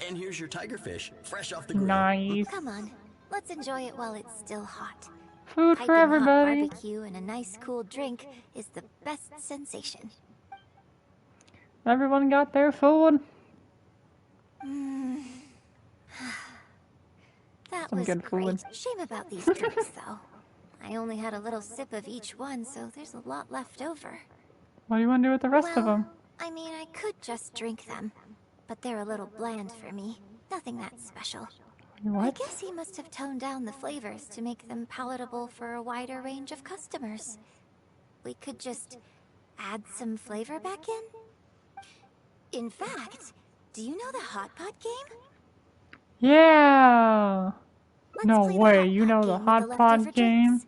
And here's your tiger fish, fresh off the grill. Nice. Come on, let's enjoy it while it's still hot. Food Piping for hot everybody. barbecue and a nice cool drink is the best sensation. Everyone got their food. That Some was good great. food. Shame about these drinks, though. I only had a little sip of each one, so there's a lot left over. What do you want to do with the rest of Well, them? I mean, I could just drink them, but they're a little bland for me. Nothing that special. I What? guess he must have toned down the flavors to make them palatable for a wider range of customers. We could just add some flavor back in? In fact, do you know the Hot Pot game? Yeah. Let's No play the way. Hot You Pot know the game with hot leftover pot drinks. game?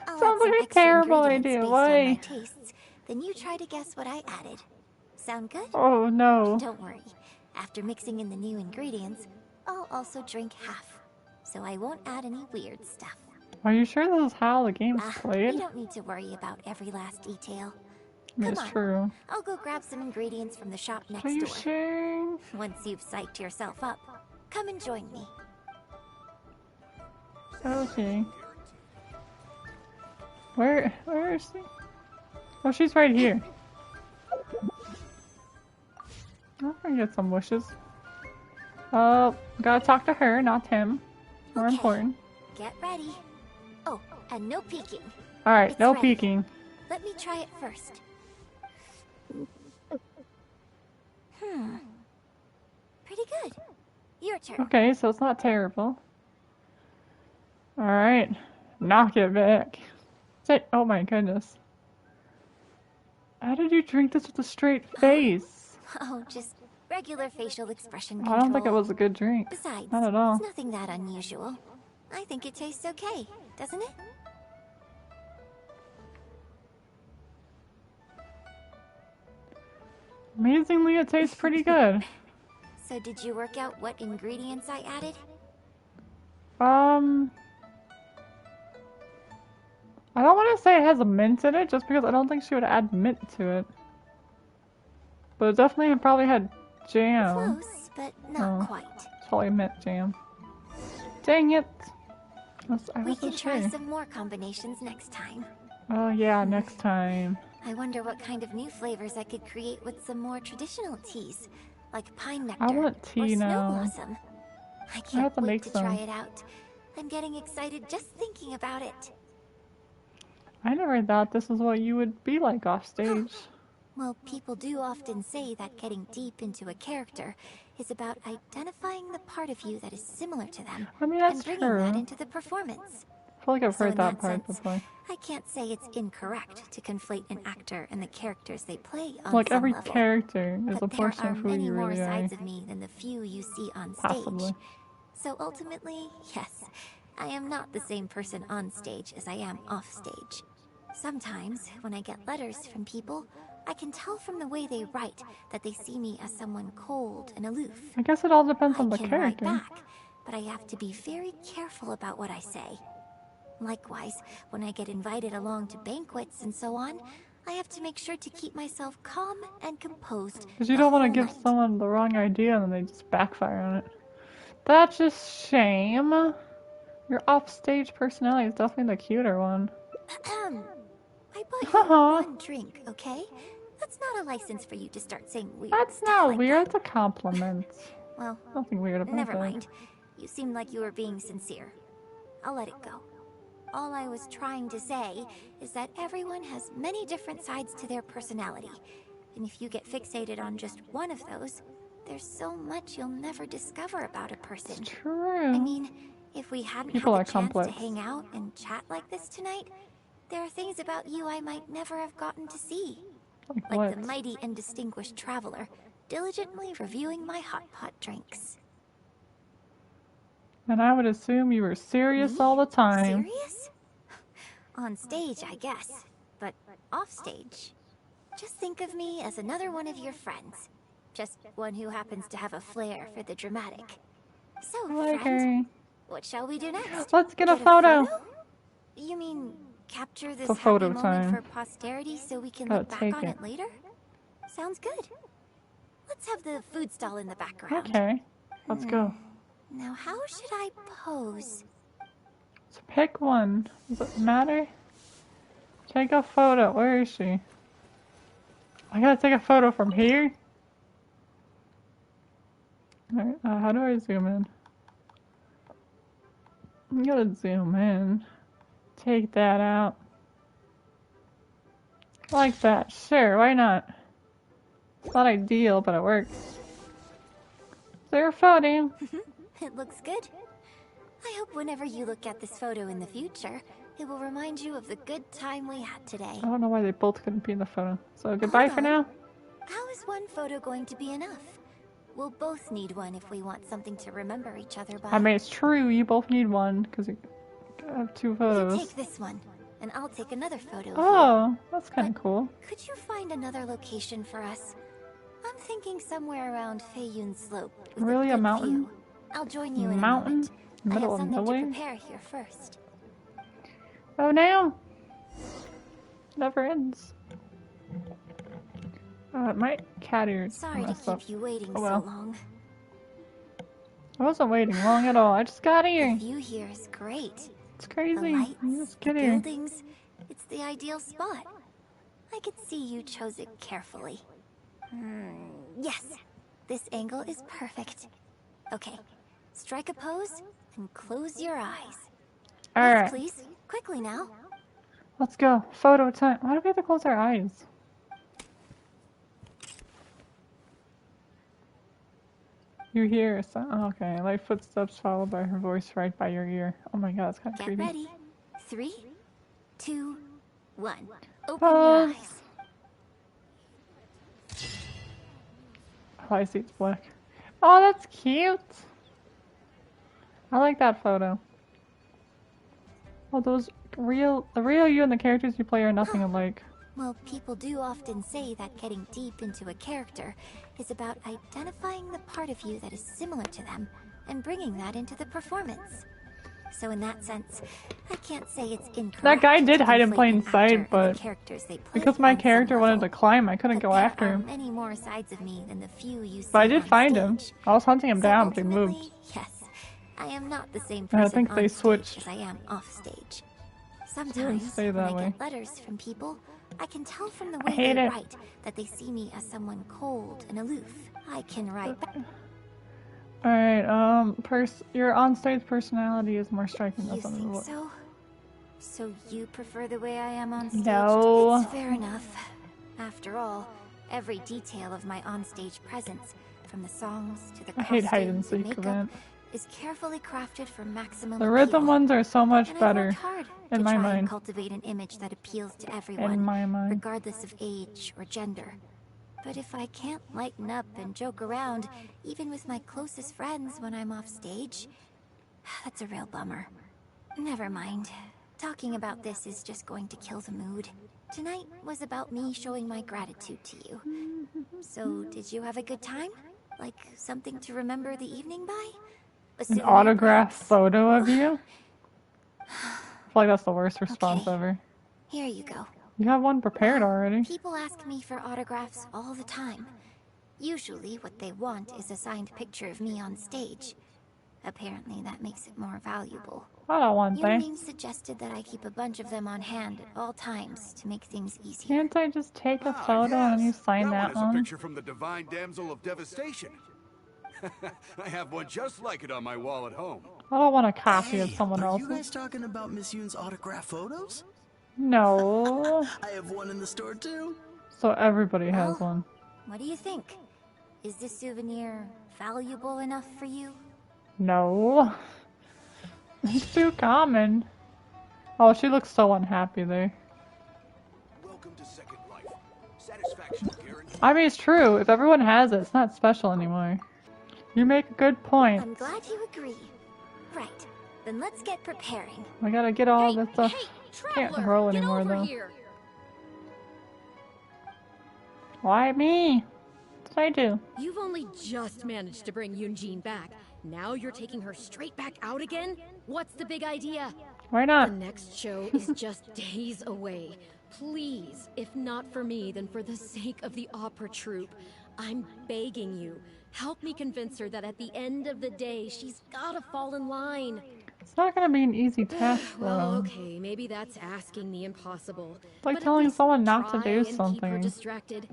I'll Sounds add some like a extra terrible ingredients idea. based Why? on my tastes. Then you try to guess what I added. Sound good? Oh no. Don't worry. After mixing in the new ingredients, I'll also drink half. So I won't add any weird stuff. Are you sure this is how the game's We played? don't need to worry about every last detail. It's Come on. true. I'll go grab some ingredients from the shop next Are you door. sure? Once you've psyched yourself up, come and join me. Okay. Where is she? Oh, she's right here. I'm gonna get some wishes. Oh, gotta talk to her, not him. More Okay. important. Get ready. Oh, and no peeking. Alright, It's no ready. peeking. Let me try it first. Pretty good. Your turn. Okay, so it's not terrible. Alright. Knock it back. Say, oh my goodness. How did you drink this with a straight face? Oh, just regular facial expression I control. don't think it was a good drink. Besides, Not at all. it's nothing that unusual. I think it tastes okay, doesn't it? Amazingly, it tastes pretty good. So did you work out what ingredients I added? I don't want to say it has a mint in it, just because I don't think she would add mint to it. But it definitely probably had jam. Close, but not Oh. quite. It's probably mint jam. Dang it! I We wasn't can try sure. some more combinations next time. Oh yeah, next time. I wonder what kind of new flavors I could create with some more traditional teas, like pine nectar I want or tea snow now. blossom. I have can't to wait make to some. try it out. I'm getting excited just thinking about it. I never thought this is what you would be like off stage. Well, people do often say that getting deep into a character is about identifying the part of you that is similar to them I mean, and that's bringing true. that into the performance. I feel like I've So heard in that that part sense, before. I can't say it's incorrect to conflate an actor and the characters they play on Like some every level. character is But a portion there are of who many you more really are. sides of me than the few you see on stage. Possibly. So ultimately, yes, I am not the same person on stage as I am off stage. Sometimes, when I get letters from people, I can tell from the way they write that they see me as someone cold and aloof. I guess it all depends on I the can write character. back, but I have to be very careful about what I say. Likewise, when I get invited along to banquets and so on, I have to make sure to keep myself calm and composed. Because you don't want to give someone the wrong idea and then they just backfire on it. That's a shame. Your offstage personality is definitely the cuter one. I bought you one drink, okay? That's not a license for you to start saying weird That's stuff not like weird, that. it's a compliment. Well, nothing weird about never that. mind. You seemed like you were being sincere. I'll let it go. All I was trying to say is that everyone has many different sides to their personality. And if you get fixated on just one of those, there's so much you'll never discover about a person. It's true. I mean, if we hadn't People had the are chance complex. to hang out and chat like this tonight, there are things about you I might never have gotten to see. Like the mighty and distinguished traveler, diligently reviewing my hot pot drinks. And I would assume you were serious all the time. Serious? On stage, I guess. But off stage, just think of me as another one of your friends. Just one who happens to have a flair for the dramatic. So, friend, what shall we do next? Let's get a photo. You mean capture this It's a photo happy moment time. for posterity so we can Gotta look back take on it. it later? Sounds good. Let's have the food stall in the background. Okay, let's go. Now, how should I pose? So pick one. Does it matter? Take a photo. Where is she? I gotta take a photo from here? Alright, how do I zoom in? I gotta zoom in. Take that out. Like that. Sure, why not? It's not ideal, but it works. Is there a photo? It looks good. I hope whenever you look at this photo in the future, it will remind you of the good time we had today. I don't know why they both couldn't be in the photo. So goodbye for now. How is one photo going to be enough? We'll both need one if we want something to remember each other by. I mean, it's true, you both need one, because you have two You photos. take this one, and I'll take another photo of Oh, you. that's kind of cool. Could you find another location for us? I'm thinking somewhere around Feiyun Slope. With Really, a good mountain? view. I'll join you in Mountain? a moment. I have Middle of something to nowhere? prepare here first. Oh no! Never ends. My cat ears. Sorry to messed up. keep you waiting Oh well. so long. I wasn't waiting long at all. I just got The here. view here is great. It's crazy. The lights, You just the get here. buildings, it's the ideal spot. I could see you chose it carefully. Yes, this angle is perfect. Okay, strike a pose and close your eyes. Alright, Please, quickly now. let's go. Photo time. Why do we have to close our eyes? You hear a sound. Oh, okay, light footsteps followed by her voice right by your ear. Oh my god, that's kind of Get creepy. ready. 3, 2, 1. Open Pause. your eyes. Oh, I see it's black. Oh, that's cute. I like that photo. Oh, the real you and the characters you play are nothing alike. Well, people do often say that getting deep into a character is about identifying the part of you that is similar to them and bringing that into the performance. So in that sense, I can't say it's incorrect. That guy did to hide in conflate plain an actor sight, and the but characters they play because my on some character wanted to level. climb, I couldn't But go there after are him. many more sides of me than the few you see But I did on find him. stage. I was hunting him So down, but he ultimately, moved. yes, I am not the same I person think they on switched. stage as I am off stage. Sometimes, stay when that I way. get letters from people, I can tell from the I way hate they it. write that they see me as someone cold and aloof. I can write back. Alright, your on-stage personality is more striking than You some think of so? So you prefer the way I am on stage? No. It's fair enough. After all, every detail of my onstage presence, from the songs to the I hate hide and costumes and seek makeup, event. is carefully crafted for maximum The appeal. rhythm ones are so much And I've better worked hard in to my try mind. and cultivate an image that appeals to everyone, In my mind. regardless of age or gender. But if I can't lighten up and joke around, even with my closest friends when I'm off stage, that's a real bummer. Never mind. Talking about this is just going to kill the mood. Tonight was about me showing my gratitude to you. So, did you have a good time? Like something to remember the evening by? A An souvenir, autographed perhaps? photo of you? I feel like that's the worst response Okay. ever. Here you go. You have one prepared already. People ask me for autographs all the time. Usually what they want is a signed picture of me on stage. Apparently that makes it more valuable. I don't want that. Yunmin suggested that I keep a bunch of them on hand at all times to make things easier. Can't I just take a photo and you sign that one? one? Is a picture from the Divine Damsel of Devastation. I have one just like it on my wall at home. I don't want a copy of Hey, someone are else's. you guys talking about Miss Yoon's autograph photos? No. I have one in the store too. So everybody has one. What do you think? Is this souvenir valuable enough for you? No. It's too common. Oh, she looks so unhappy there. Welcome to Second Life. Satisfaction guaranteed. I mean, it's true. If everyone has it, it's not special anymore. You make a good point. I'm glad you agree. Right. Then let's get preparing. I gotta get all this stuff. Hey, Can't Traveler, roll get anymore over though. here. Why me? What did I do? You've only just managed to bring Yoonjin back. Now you're taking her straight back out again? What's the big idea? Why The not? next show is just days away. Please, if not for me, then for the sake of the opera troupe, I'm begging you, help me convince her that at the end of the day, she's gotta fall in line. It's not gonna be an easy task Well, though. okay, maybe that's asking the impossible. like but at telling least someone not to try do and Keep her something. distracted.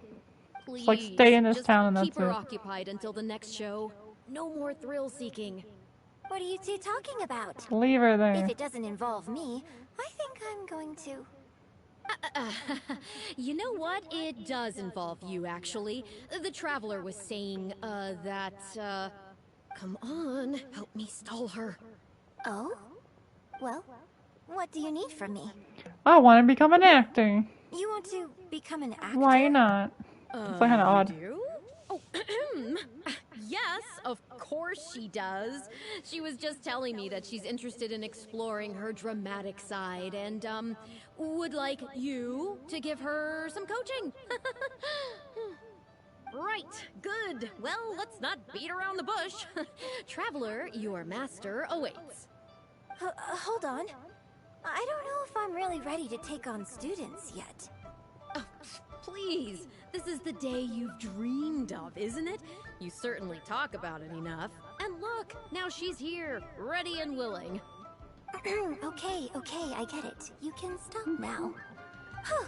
Please, like, stay in this just town and keep that's her it. occupied until the next show. No more thrill seeking. What are you two talking about? Leave her there. If it doesn't involve me, I think I'm going to... You know what? It does involve you, actually. The Traveler was saying, come on, help me stall her. Oh? Well, what do you need from me? I want to become an actor. You want to become an actor? Why not? It's kind of odd. You do? Oh, yes, of course she does. She was just telling me that she's interested in exploring her dramatic side and, would like you to give her some coaching. Right, good. Well, let's not beat around the bush. Traveler, your master awaits. Hold on. I don't know if I'm really ready to take on students yet. Oh, please, this is the day you've dreamed of, isn't it? You certainly talk about it enough. And look, now she's here, ready and willing. Okay, I get it. You can stop now. Whew.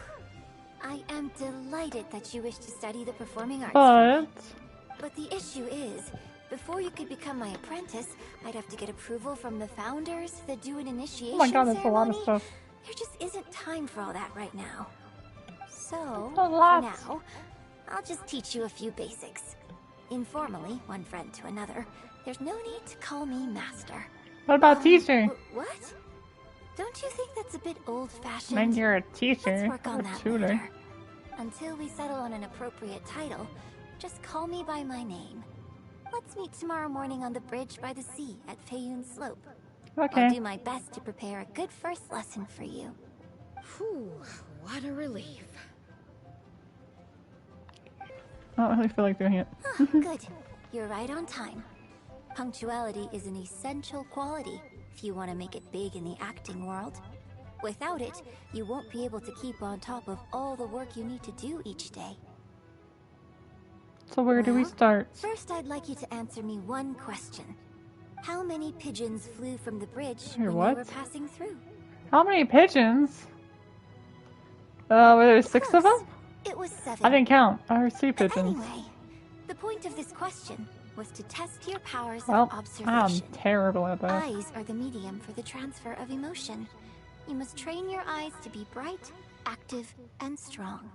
I am delighted that you wish to study the performing arts. But the issue is, before you could become my apprentice, I'd have to get approval from the founders, that do an initiation Oh my god, that's a lot of ceremony. stuff. There just isn't time for all that right now. So, A lot. for now, I'll just teach you a few basics. Informally, one friend to another. There's no need to call me master. What about teacher? What? Don't you think that's a bit old-fashioned? Then you're a teacher, Let's work on not a that tutor. later. Until we settle on an appropriate title, just call me by my name. Let's meet tomorrow morning on the bridge by the sea at Feiyun Slope. Okay. I'll do my best to prepare a good first lesson for you. Whew, what a relief. I don't really feel like doing it. Good. You're right on time. Punctuality is an essential quality if you want to make it big in the acting world. Without it, you won't be able to keep on top of all the work you need to do each day. So where do we Well, start? First, I'd like you to answer me one question. How many pigeons flew from the bridge Here, when what? you were passing through? How many pigeons? Were there 6 of Close. them? It was 7. I didn't count. I heard sea pigeons. Anyway, the point of this question was to test your powers Well, of I'm observation. terrible at that. Eyes are the medium for the transfer of emotion. You must train your eyes to be bright, active, and strong.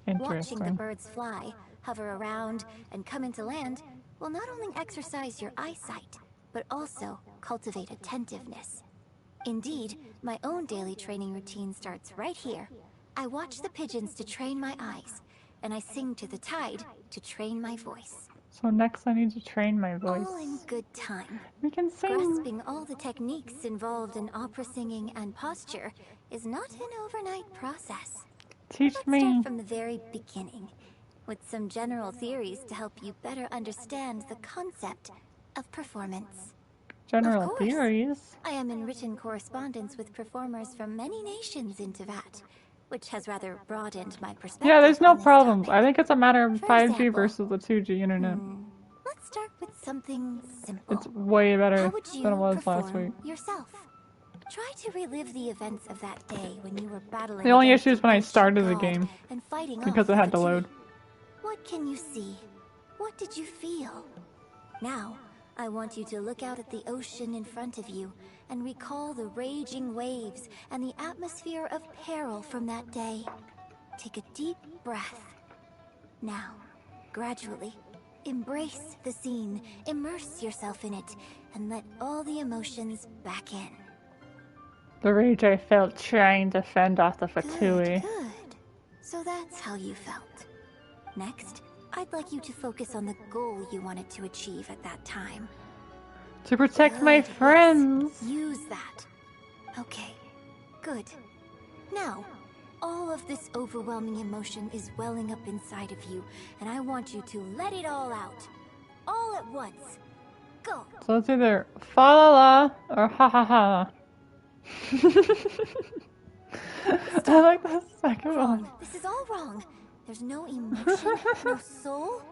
Watching the Interesting. birds fly, hover around, and come into land will not only exercise your eyesight, but also cultivate attentiveness. Indeed, my own daily training routine starts right here. I watch the pigeons to train my eyes, and I sing to the tide to train my voice. So next I need to train my voice. All in good time. We can sing. Grasping all the techniques involved in opera singing and posture is not an overnight process. Teach Let's me. start from the very beginning, with some general theories to help you better understand the concept of performance. General Of course. theories. I am in written correspondence with performers from many nations in Teyvat. which has rather broadened my perspective. Yeah, there's no on this problems. topic. I think it's a matter of For 5G example, versus the 2G internet. Let's start with something simple. It's way better How would you than it was last perform week. yourself? Try to relive the events of that day when you were battling. The only against issue is when I ancient started the god game, and fighting because off it had the to tree. load. What can you see? What did you feel? Now, I want you to look out at the ocean in front of you and recall the raging waves and the atmosphere of peril from that day. Take a deep breath. Now, gradually, embrace the scene, immerse yourself in it, and let all the emotions back in. The rage I felt trying to fend off the Fatui. Good. So that's how you felt. Next, I'd like you to focus on the goal you wanted to achieve at that time. To protect my Good, friends. yes. Use that. Okay, good. Now, all of this overwhelming emotion is welling up inside of you, and I want you to let it all out. All at once. Go! So it's either fa la la or ha ha ha. I like the second one. This is all wrong. There's no emotion, no soul.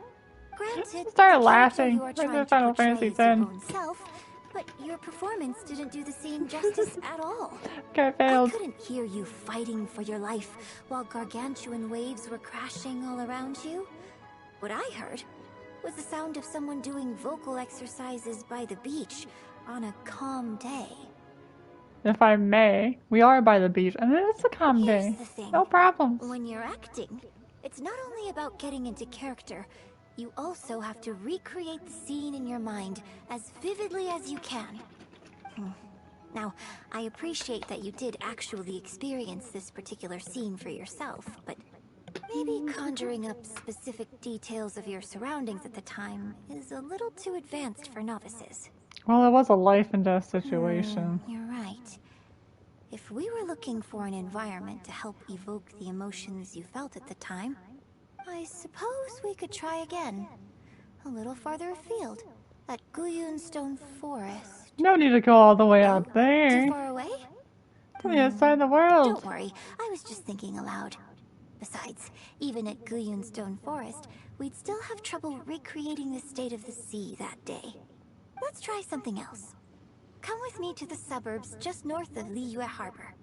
Granted, Started the laughing character you are like trying the to Final portray Fantasy is your X. own self, but your performance didn't do the scene justice at all. Okay, failed. I couldn't hear you fighting for your life while gargantuan waves were crashing all around you. What I heard was the sound of someone doing vocal exercises by the beach on a calm day. If I may, we are by the beach, and it's a calm Here's day. the thing. No problems. When you're acting, it's not only about getting into character, you also have to recreate the scene in your mind as vividly as you can. Now, I appreciate that you did actually experience this particular scene for yourself, but maybe conjuring up specific details of your surroundings at the time is a little too advanced for novices. Well, it was a life and death situation. You're right. If we were looking for an environment to help evoke the emotions you felt at the time, I suppose we could try again. A little farther afield, at Guyun Stone Forest. No need to go all the way out Too there. far away? To the other side of the world. Don't worry, I was just thinking aloud. Besides, even at Guyun Stone Forest, we'd still have trouble recreating the state of the sea that day. Let's try something else. Come with me to the suburbs just north of Liyue Harbor.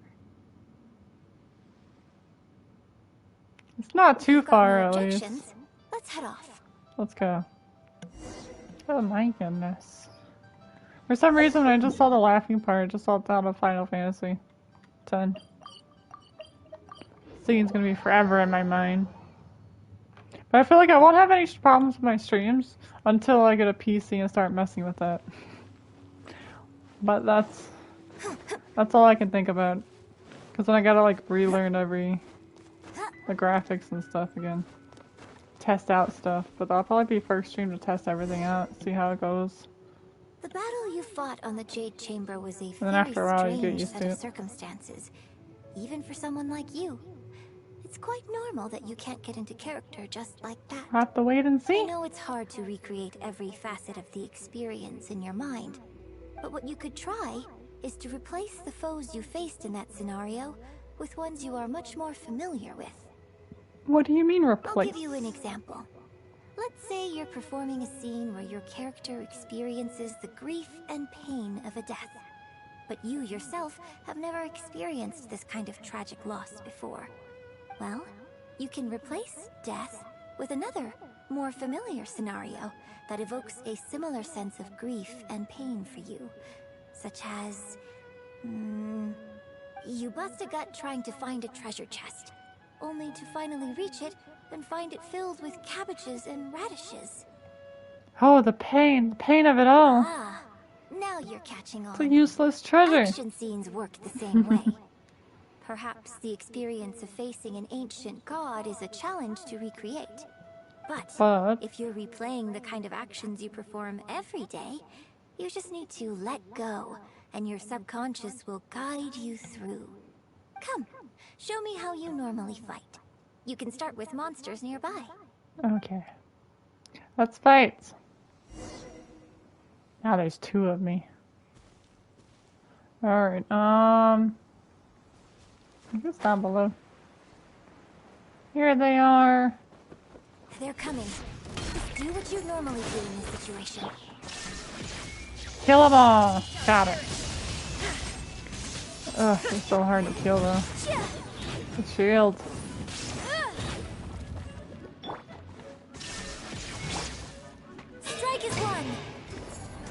It's not too Got far, no at least. objections? Let's head off. Let's go. Oh my goodness. For some reason, when I just saw the laughing part, I just thought of Final Fantasy X. Scene's gonna be forever in my mind. But I feel like I won't have any problems with my streams until I get a PC and start messing with that. But that's all I can think about. Because then I gotta like relearn the graphics and stuff again. Test out stuff. But that'll probably be first stream to test everything out, see how it goes. The battle you fought on the Jade Chamber was a then very after a while, you get strange used set to of it. circumstances, even for someone like you. It's quite normal that you can't get into character just like that. I'll have to wait and I see. know it's hard to recreate every facet of the experience in your mind, but what you could try is to replace the foes you faced in that scenario with ones you are much more familiar with. What do you mean I'll replace? give you an example. Let's say you're performing a scene where your character experiences the grief and pain of a death, but you yourself have never experienced this kind of tragic loss before. Well, you can replace death with another, more familiar scenario that evokes a similar sense of grief and pain for you, such as... you bust a gut trying to find a treasure chest, only to finally reach it and find it filled with cabbages and radishes. Oh, the pain of it all. Ah, now you're catching on. It's a useless treasure. Action scenes work the same way. Perhaps the experience of facing an ancient god is a challenge to recreate. But if you're replaying the kind of actions you perform every day, you just need to let go, and your subconscious will guide you through. Come, show me how you normally fight. You can start with monsters nearby. Okay. Let's fight. Now there's two of me. Alright, I guess down below. Here they are. They're coming. Just do what you normally do in this situation. Kill them all. Got it. Ugh, it's so hard to kill though. The shield. Strike is one.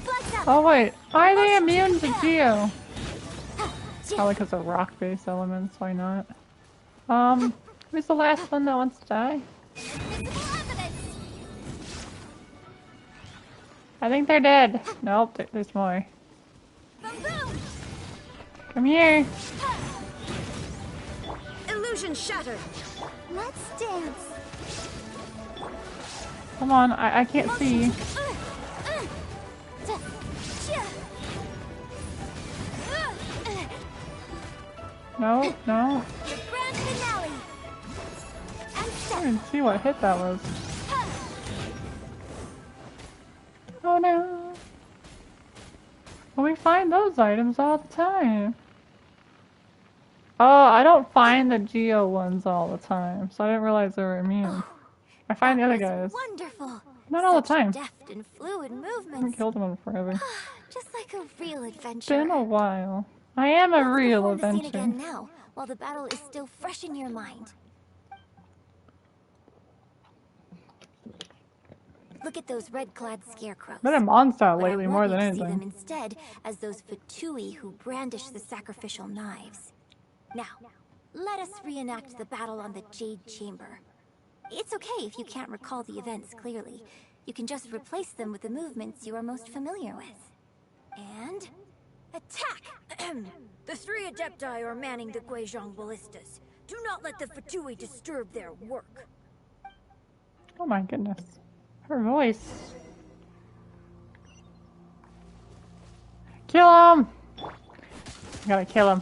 Flex up. Oh wait, why are they immune to Geo? Probably because of rock-based elements, why not? Who's the last one that wants to die? I think they're dead. Nope, there's more. Come here. Illusion shattered. Let's dance. Come on, I can't see. No, no. Your grand finale. I didn't see what hit that was. Oh no. Well, we find those items all the time. Oh, I don't find the Geo ones all the time, so I didn't realize they were immune. I find the other guys. Wonderful. Not all the time. Deft and fluid I haven't movements. killed them in forever. Just like a real adventure. It's been a while. I am a real Perform the scene adventure. again now, while the battle is still fresh in your mind. Look at those red-clad scarecrows. Been a monster But I lately want more you than to see them anything. instead as those Fatui who brandish the sacrificial knives. Now, let us reenact the battle on the Jade Chamber. It's okay if you can't recall the events clearly. You can just replace them with the movements you are most familiar with. And... attack! The 3 Adepti are manning the Guizhong ballistas. Do not let the Fatui disturb their work. Oh my goodness. Her voice. Kill him! I gotta kill him.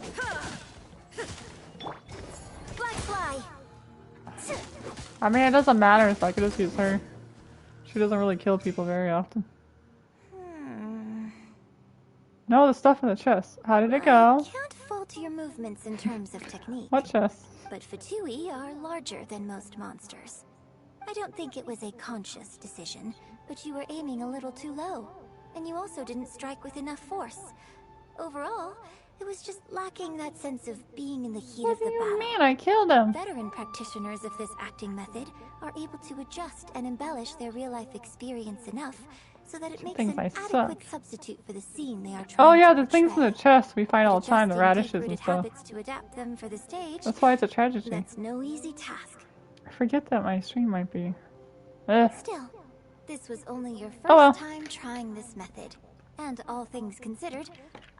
Black fly! I mean, it doesn't matter, so I could just use her. She doesn't really kill people very often. No, the stuff in the chest. How did it go? I can't fault your movements in terms of technique. What chest? But Fatui are larger than most monsters. I don't think it was a conscious decision, but you were aiming a little too low. And you also didn't strike with enough force. Overall, it was just lacking that sense of being in the heat What of do the you battle. mean? I killed him. Veteran practitioners of this acting method are able to adjust and embellish their real-life experience enough so that it makes Things an I adequate suck. substitute for the scene they are trying Oh yeah, to the things in the portray. chest we find all the time, the Adjusting radishes and deep-rooted stuff. habits to adapt them for the stage, That's why it's a tragedy. that's no easy task. I forget that my stream might be. Ugh. Still, this was only your first Oh well. time trying this method. And all things considered,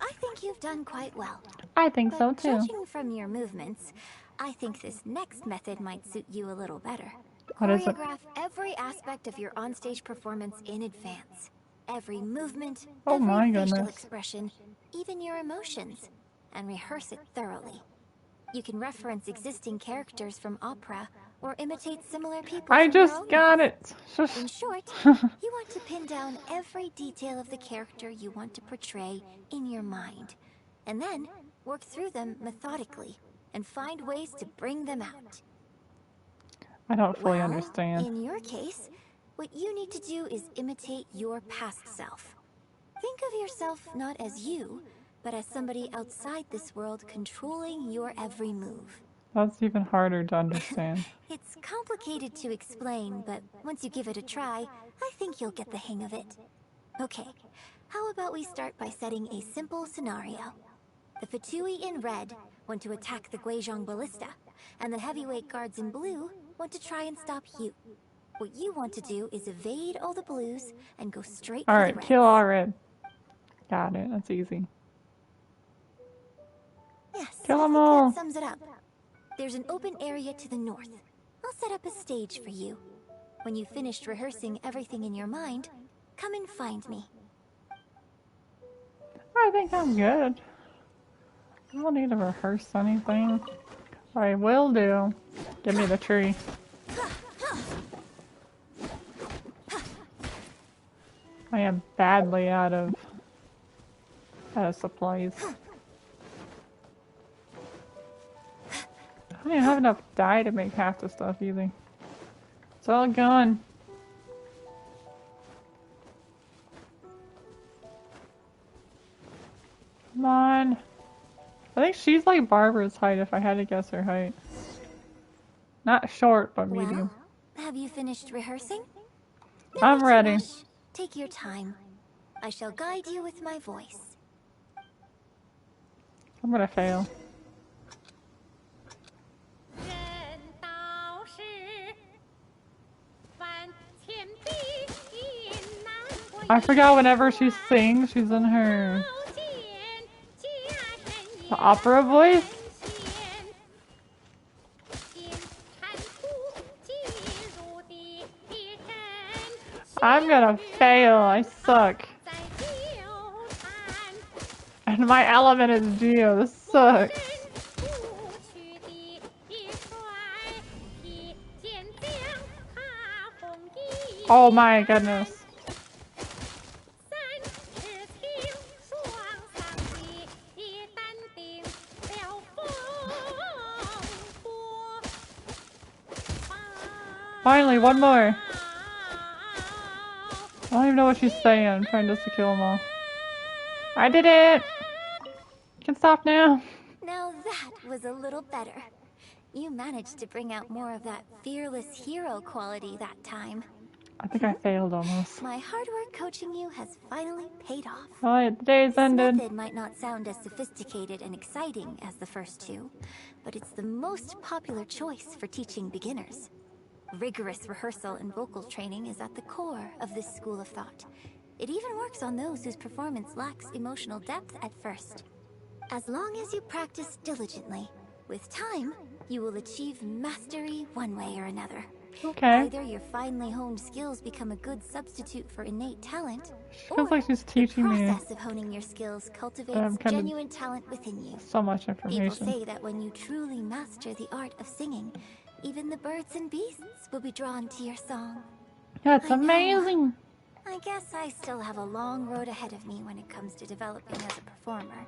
I think you've done quite well. I think But so too. judging from your movements, I think this next method might suit you a little better. What is it? Choreograph every aspect of your onstage performance in advance. Every movement, Oh every my facial goodness. expression, even your emotions, and rehearse it thoroughly. You can reference existing characters from opera or imitate similar people I from your just own got life. it. In Shush. short, you want to pin down every detail of the character you want to portray in your mind, and then work through them methodically and find ways to bring them out. I don't fully Well, understand. in your case, what you need to do is imitate your past self. Think of yourself not as you, but as somebody outside this world controlling your every move. That's even harder to understand. It's complicated to explain, but once you give it a try, I think you'll get the hang of it. Okay, how about we start by setting a simple scenario. The Fatui in red want to attack the Guizhong ballista, and the heavyweight guards in blue want to try and stop you. What you want to do is evade all the blues and go straight for the Alright, reds. kill all red. Got it, that's easy. Yes, Kill I 'em think all. that sums it up. There's an open area to the north. I'll set up a stage for you. When you've finished rehearsing everything in your mind, come and find me. I think I'm good. I don't need to rehearse anything. I will do. Give me the tree. I am badly out of supplies. I don't have enough dye to make half the stuff either. It's all gone. Come on. I think she's like Barbara's height if I had to guess her height. Not short, but medium. Well, have you finished rehearsing? I'm Not to ready. rush. Take your time. I shall guide you with my voice. I'm gonna fail. I forgot whenever she sings, she's in her the opera voice. I'm gonna fail. I suck. And my element is Geo. This sucks. Oh my goodness. Finally, one more. I don't even know what she's saying. I'm trying just to kill them all. I did it! You can stop now. Now that was a little better. You managed to bring out more of that fearless hero quality that time. I think I failed almost. My hard work coaching you has finally paid off. Alright, the day's This ended. method might not sound as sophisticated and exciting as the first two, but it's the most popular choice for teaching beginners. Rigorous rehearsal and vocal training is at the core of this school of thought. It even works on those whose performance lacks emotional depth at first. As long as you practice diligently, with time, you will achieve mastery one way or another. Okay. Either your finely honed skills become a good substitute for innate talent, She feels like she's the teaching me process of honing your skills cultivates kind of genuine talent within you. so much People information. say that when you truly master the art of singing, even the birds and beasts will be drawn to your song. That's I know. amazing. I guess I still have a long road ahead of me when it comes to developing as a performer.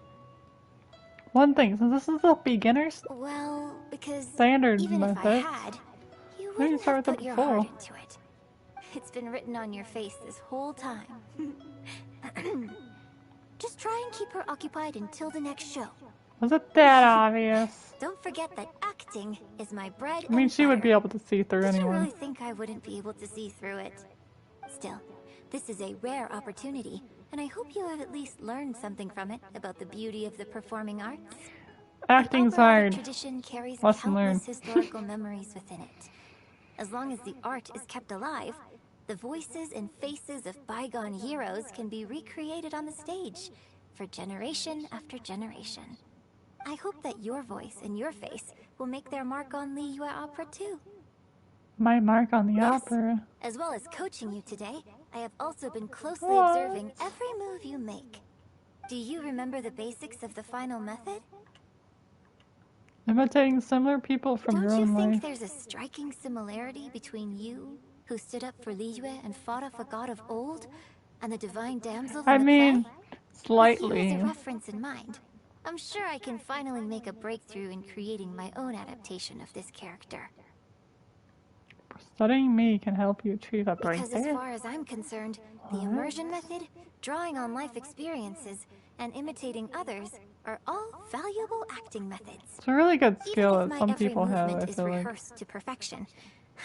One thing, since this is a beginner's Well, because standard even if I method, had, you why didn't you wouldn't start have with put it your before? heart into it. It's been written on your face this whole time. Just try and keep her occupied until the next show. Was it that obvious? Don't forget that acting is my bread I mean, and she would be butter. able to see through Did you anyway. really think I wouldn't be able to see through it? Still, this is a rare opportunity, and I hope you have at least learned something from it about the beauty of the performing arts. Acting's The opera hard. tradition carries Lesson learned. countless historical memories within it. As long as the art is kept alive, the voices and faces of bygone heroes can be recreated on the stage for generation after generation. I hope that your voice and your face will make their mark on Liyue Opera too. My mark on the Yes. opera. As well as coaching you today, I have also been closely What? observing every move you make. Do you remember the basics of the final method? Imitating similar people from your Don't you own think life. there's a striking similarity between you, who stood up for Liyue and fought off a god of old, and the divine damsel from I the mean, play? With you slightly. as a reference in mind, I'm sure I can finally make a breakthrough in creating my own adaptation of this character. Studying me can help you achieve a Because as breakthrough. far as I'm concerned, the immersion method, drawing on life experiences, and imitating others are all valuable acting methods. It's a really good skill Even if that my some every people have, movement I is feel like. rehearsed to perfection,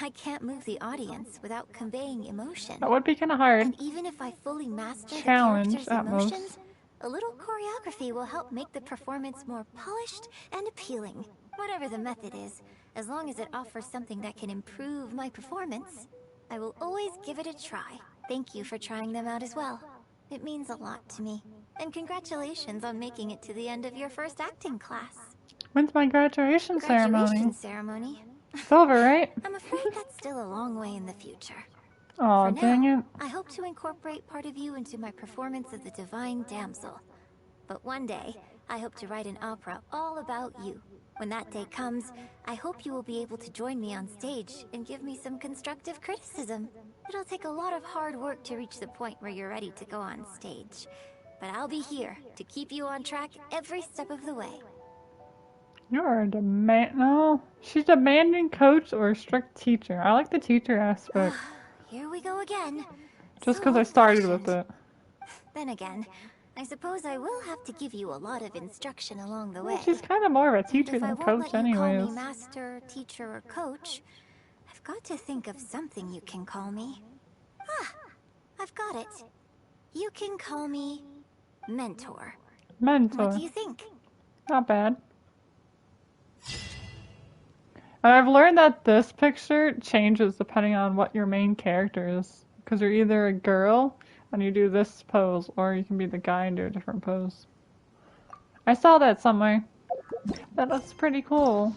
I can't move the audience without conveying emotion. That would be kind of hard. And even if I fully master the Challenge character's at most. emotions, a little choreography will help make the performance more polished and appealing. Whatever the method is, as long as it offers something that can improve my performance, I will always give it a try. Thank you for trying them out as well. It means a lot to me. And congratulations on making it to the end of your first acting class. When's my graduation ceremony? Graduation ceremony? It's over, right? I'm afraid that's still a long way in the future. Aw, For dang now, it. I hope to incorporate part of you into my performance of the Divine Damsel. But one day, I hope to write an opera all about you. When that day comes, I hope you will be able to join me on stage and give me some constructive criticism. It'll take a lot of hard work to reach the point where you're ready to go on stage. But I'll be here to keep you on track every step of the way. You're a no. She's a demanding coach or a strict teacher. I like the teacher aspect. Here we go again. Just So because I started with it. Then again, I suppose I will have to give you a lot of instruction along the way. Well, she's kind of more of a And teacher if I than won't coach let you call anyways. me master, teacher, or coach, I've got to think of something you can call me. Ah, I've got it. You can call me mentor. Mentor. What do you think? Not bad. And I've learned that this picture changes depending on what your main character is. Because you're either a girl and you do this pose, or you can be the guy and do a different pose. I saw that somewhere. That looks pretty cool.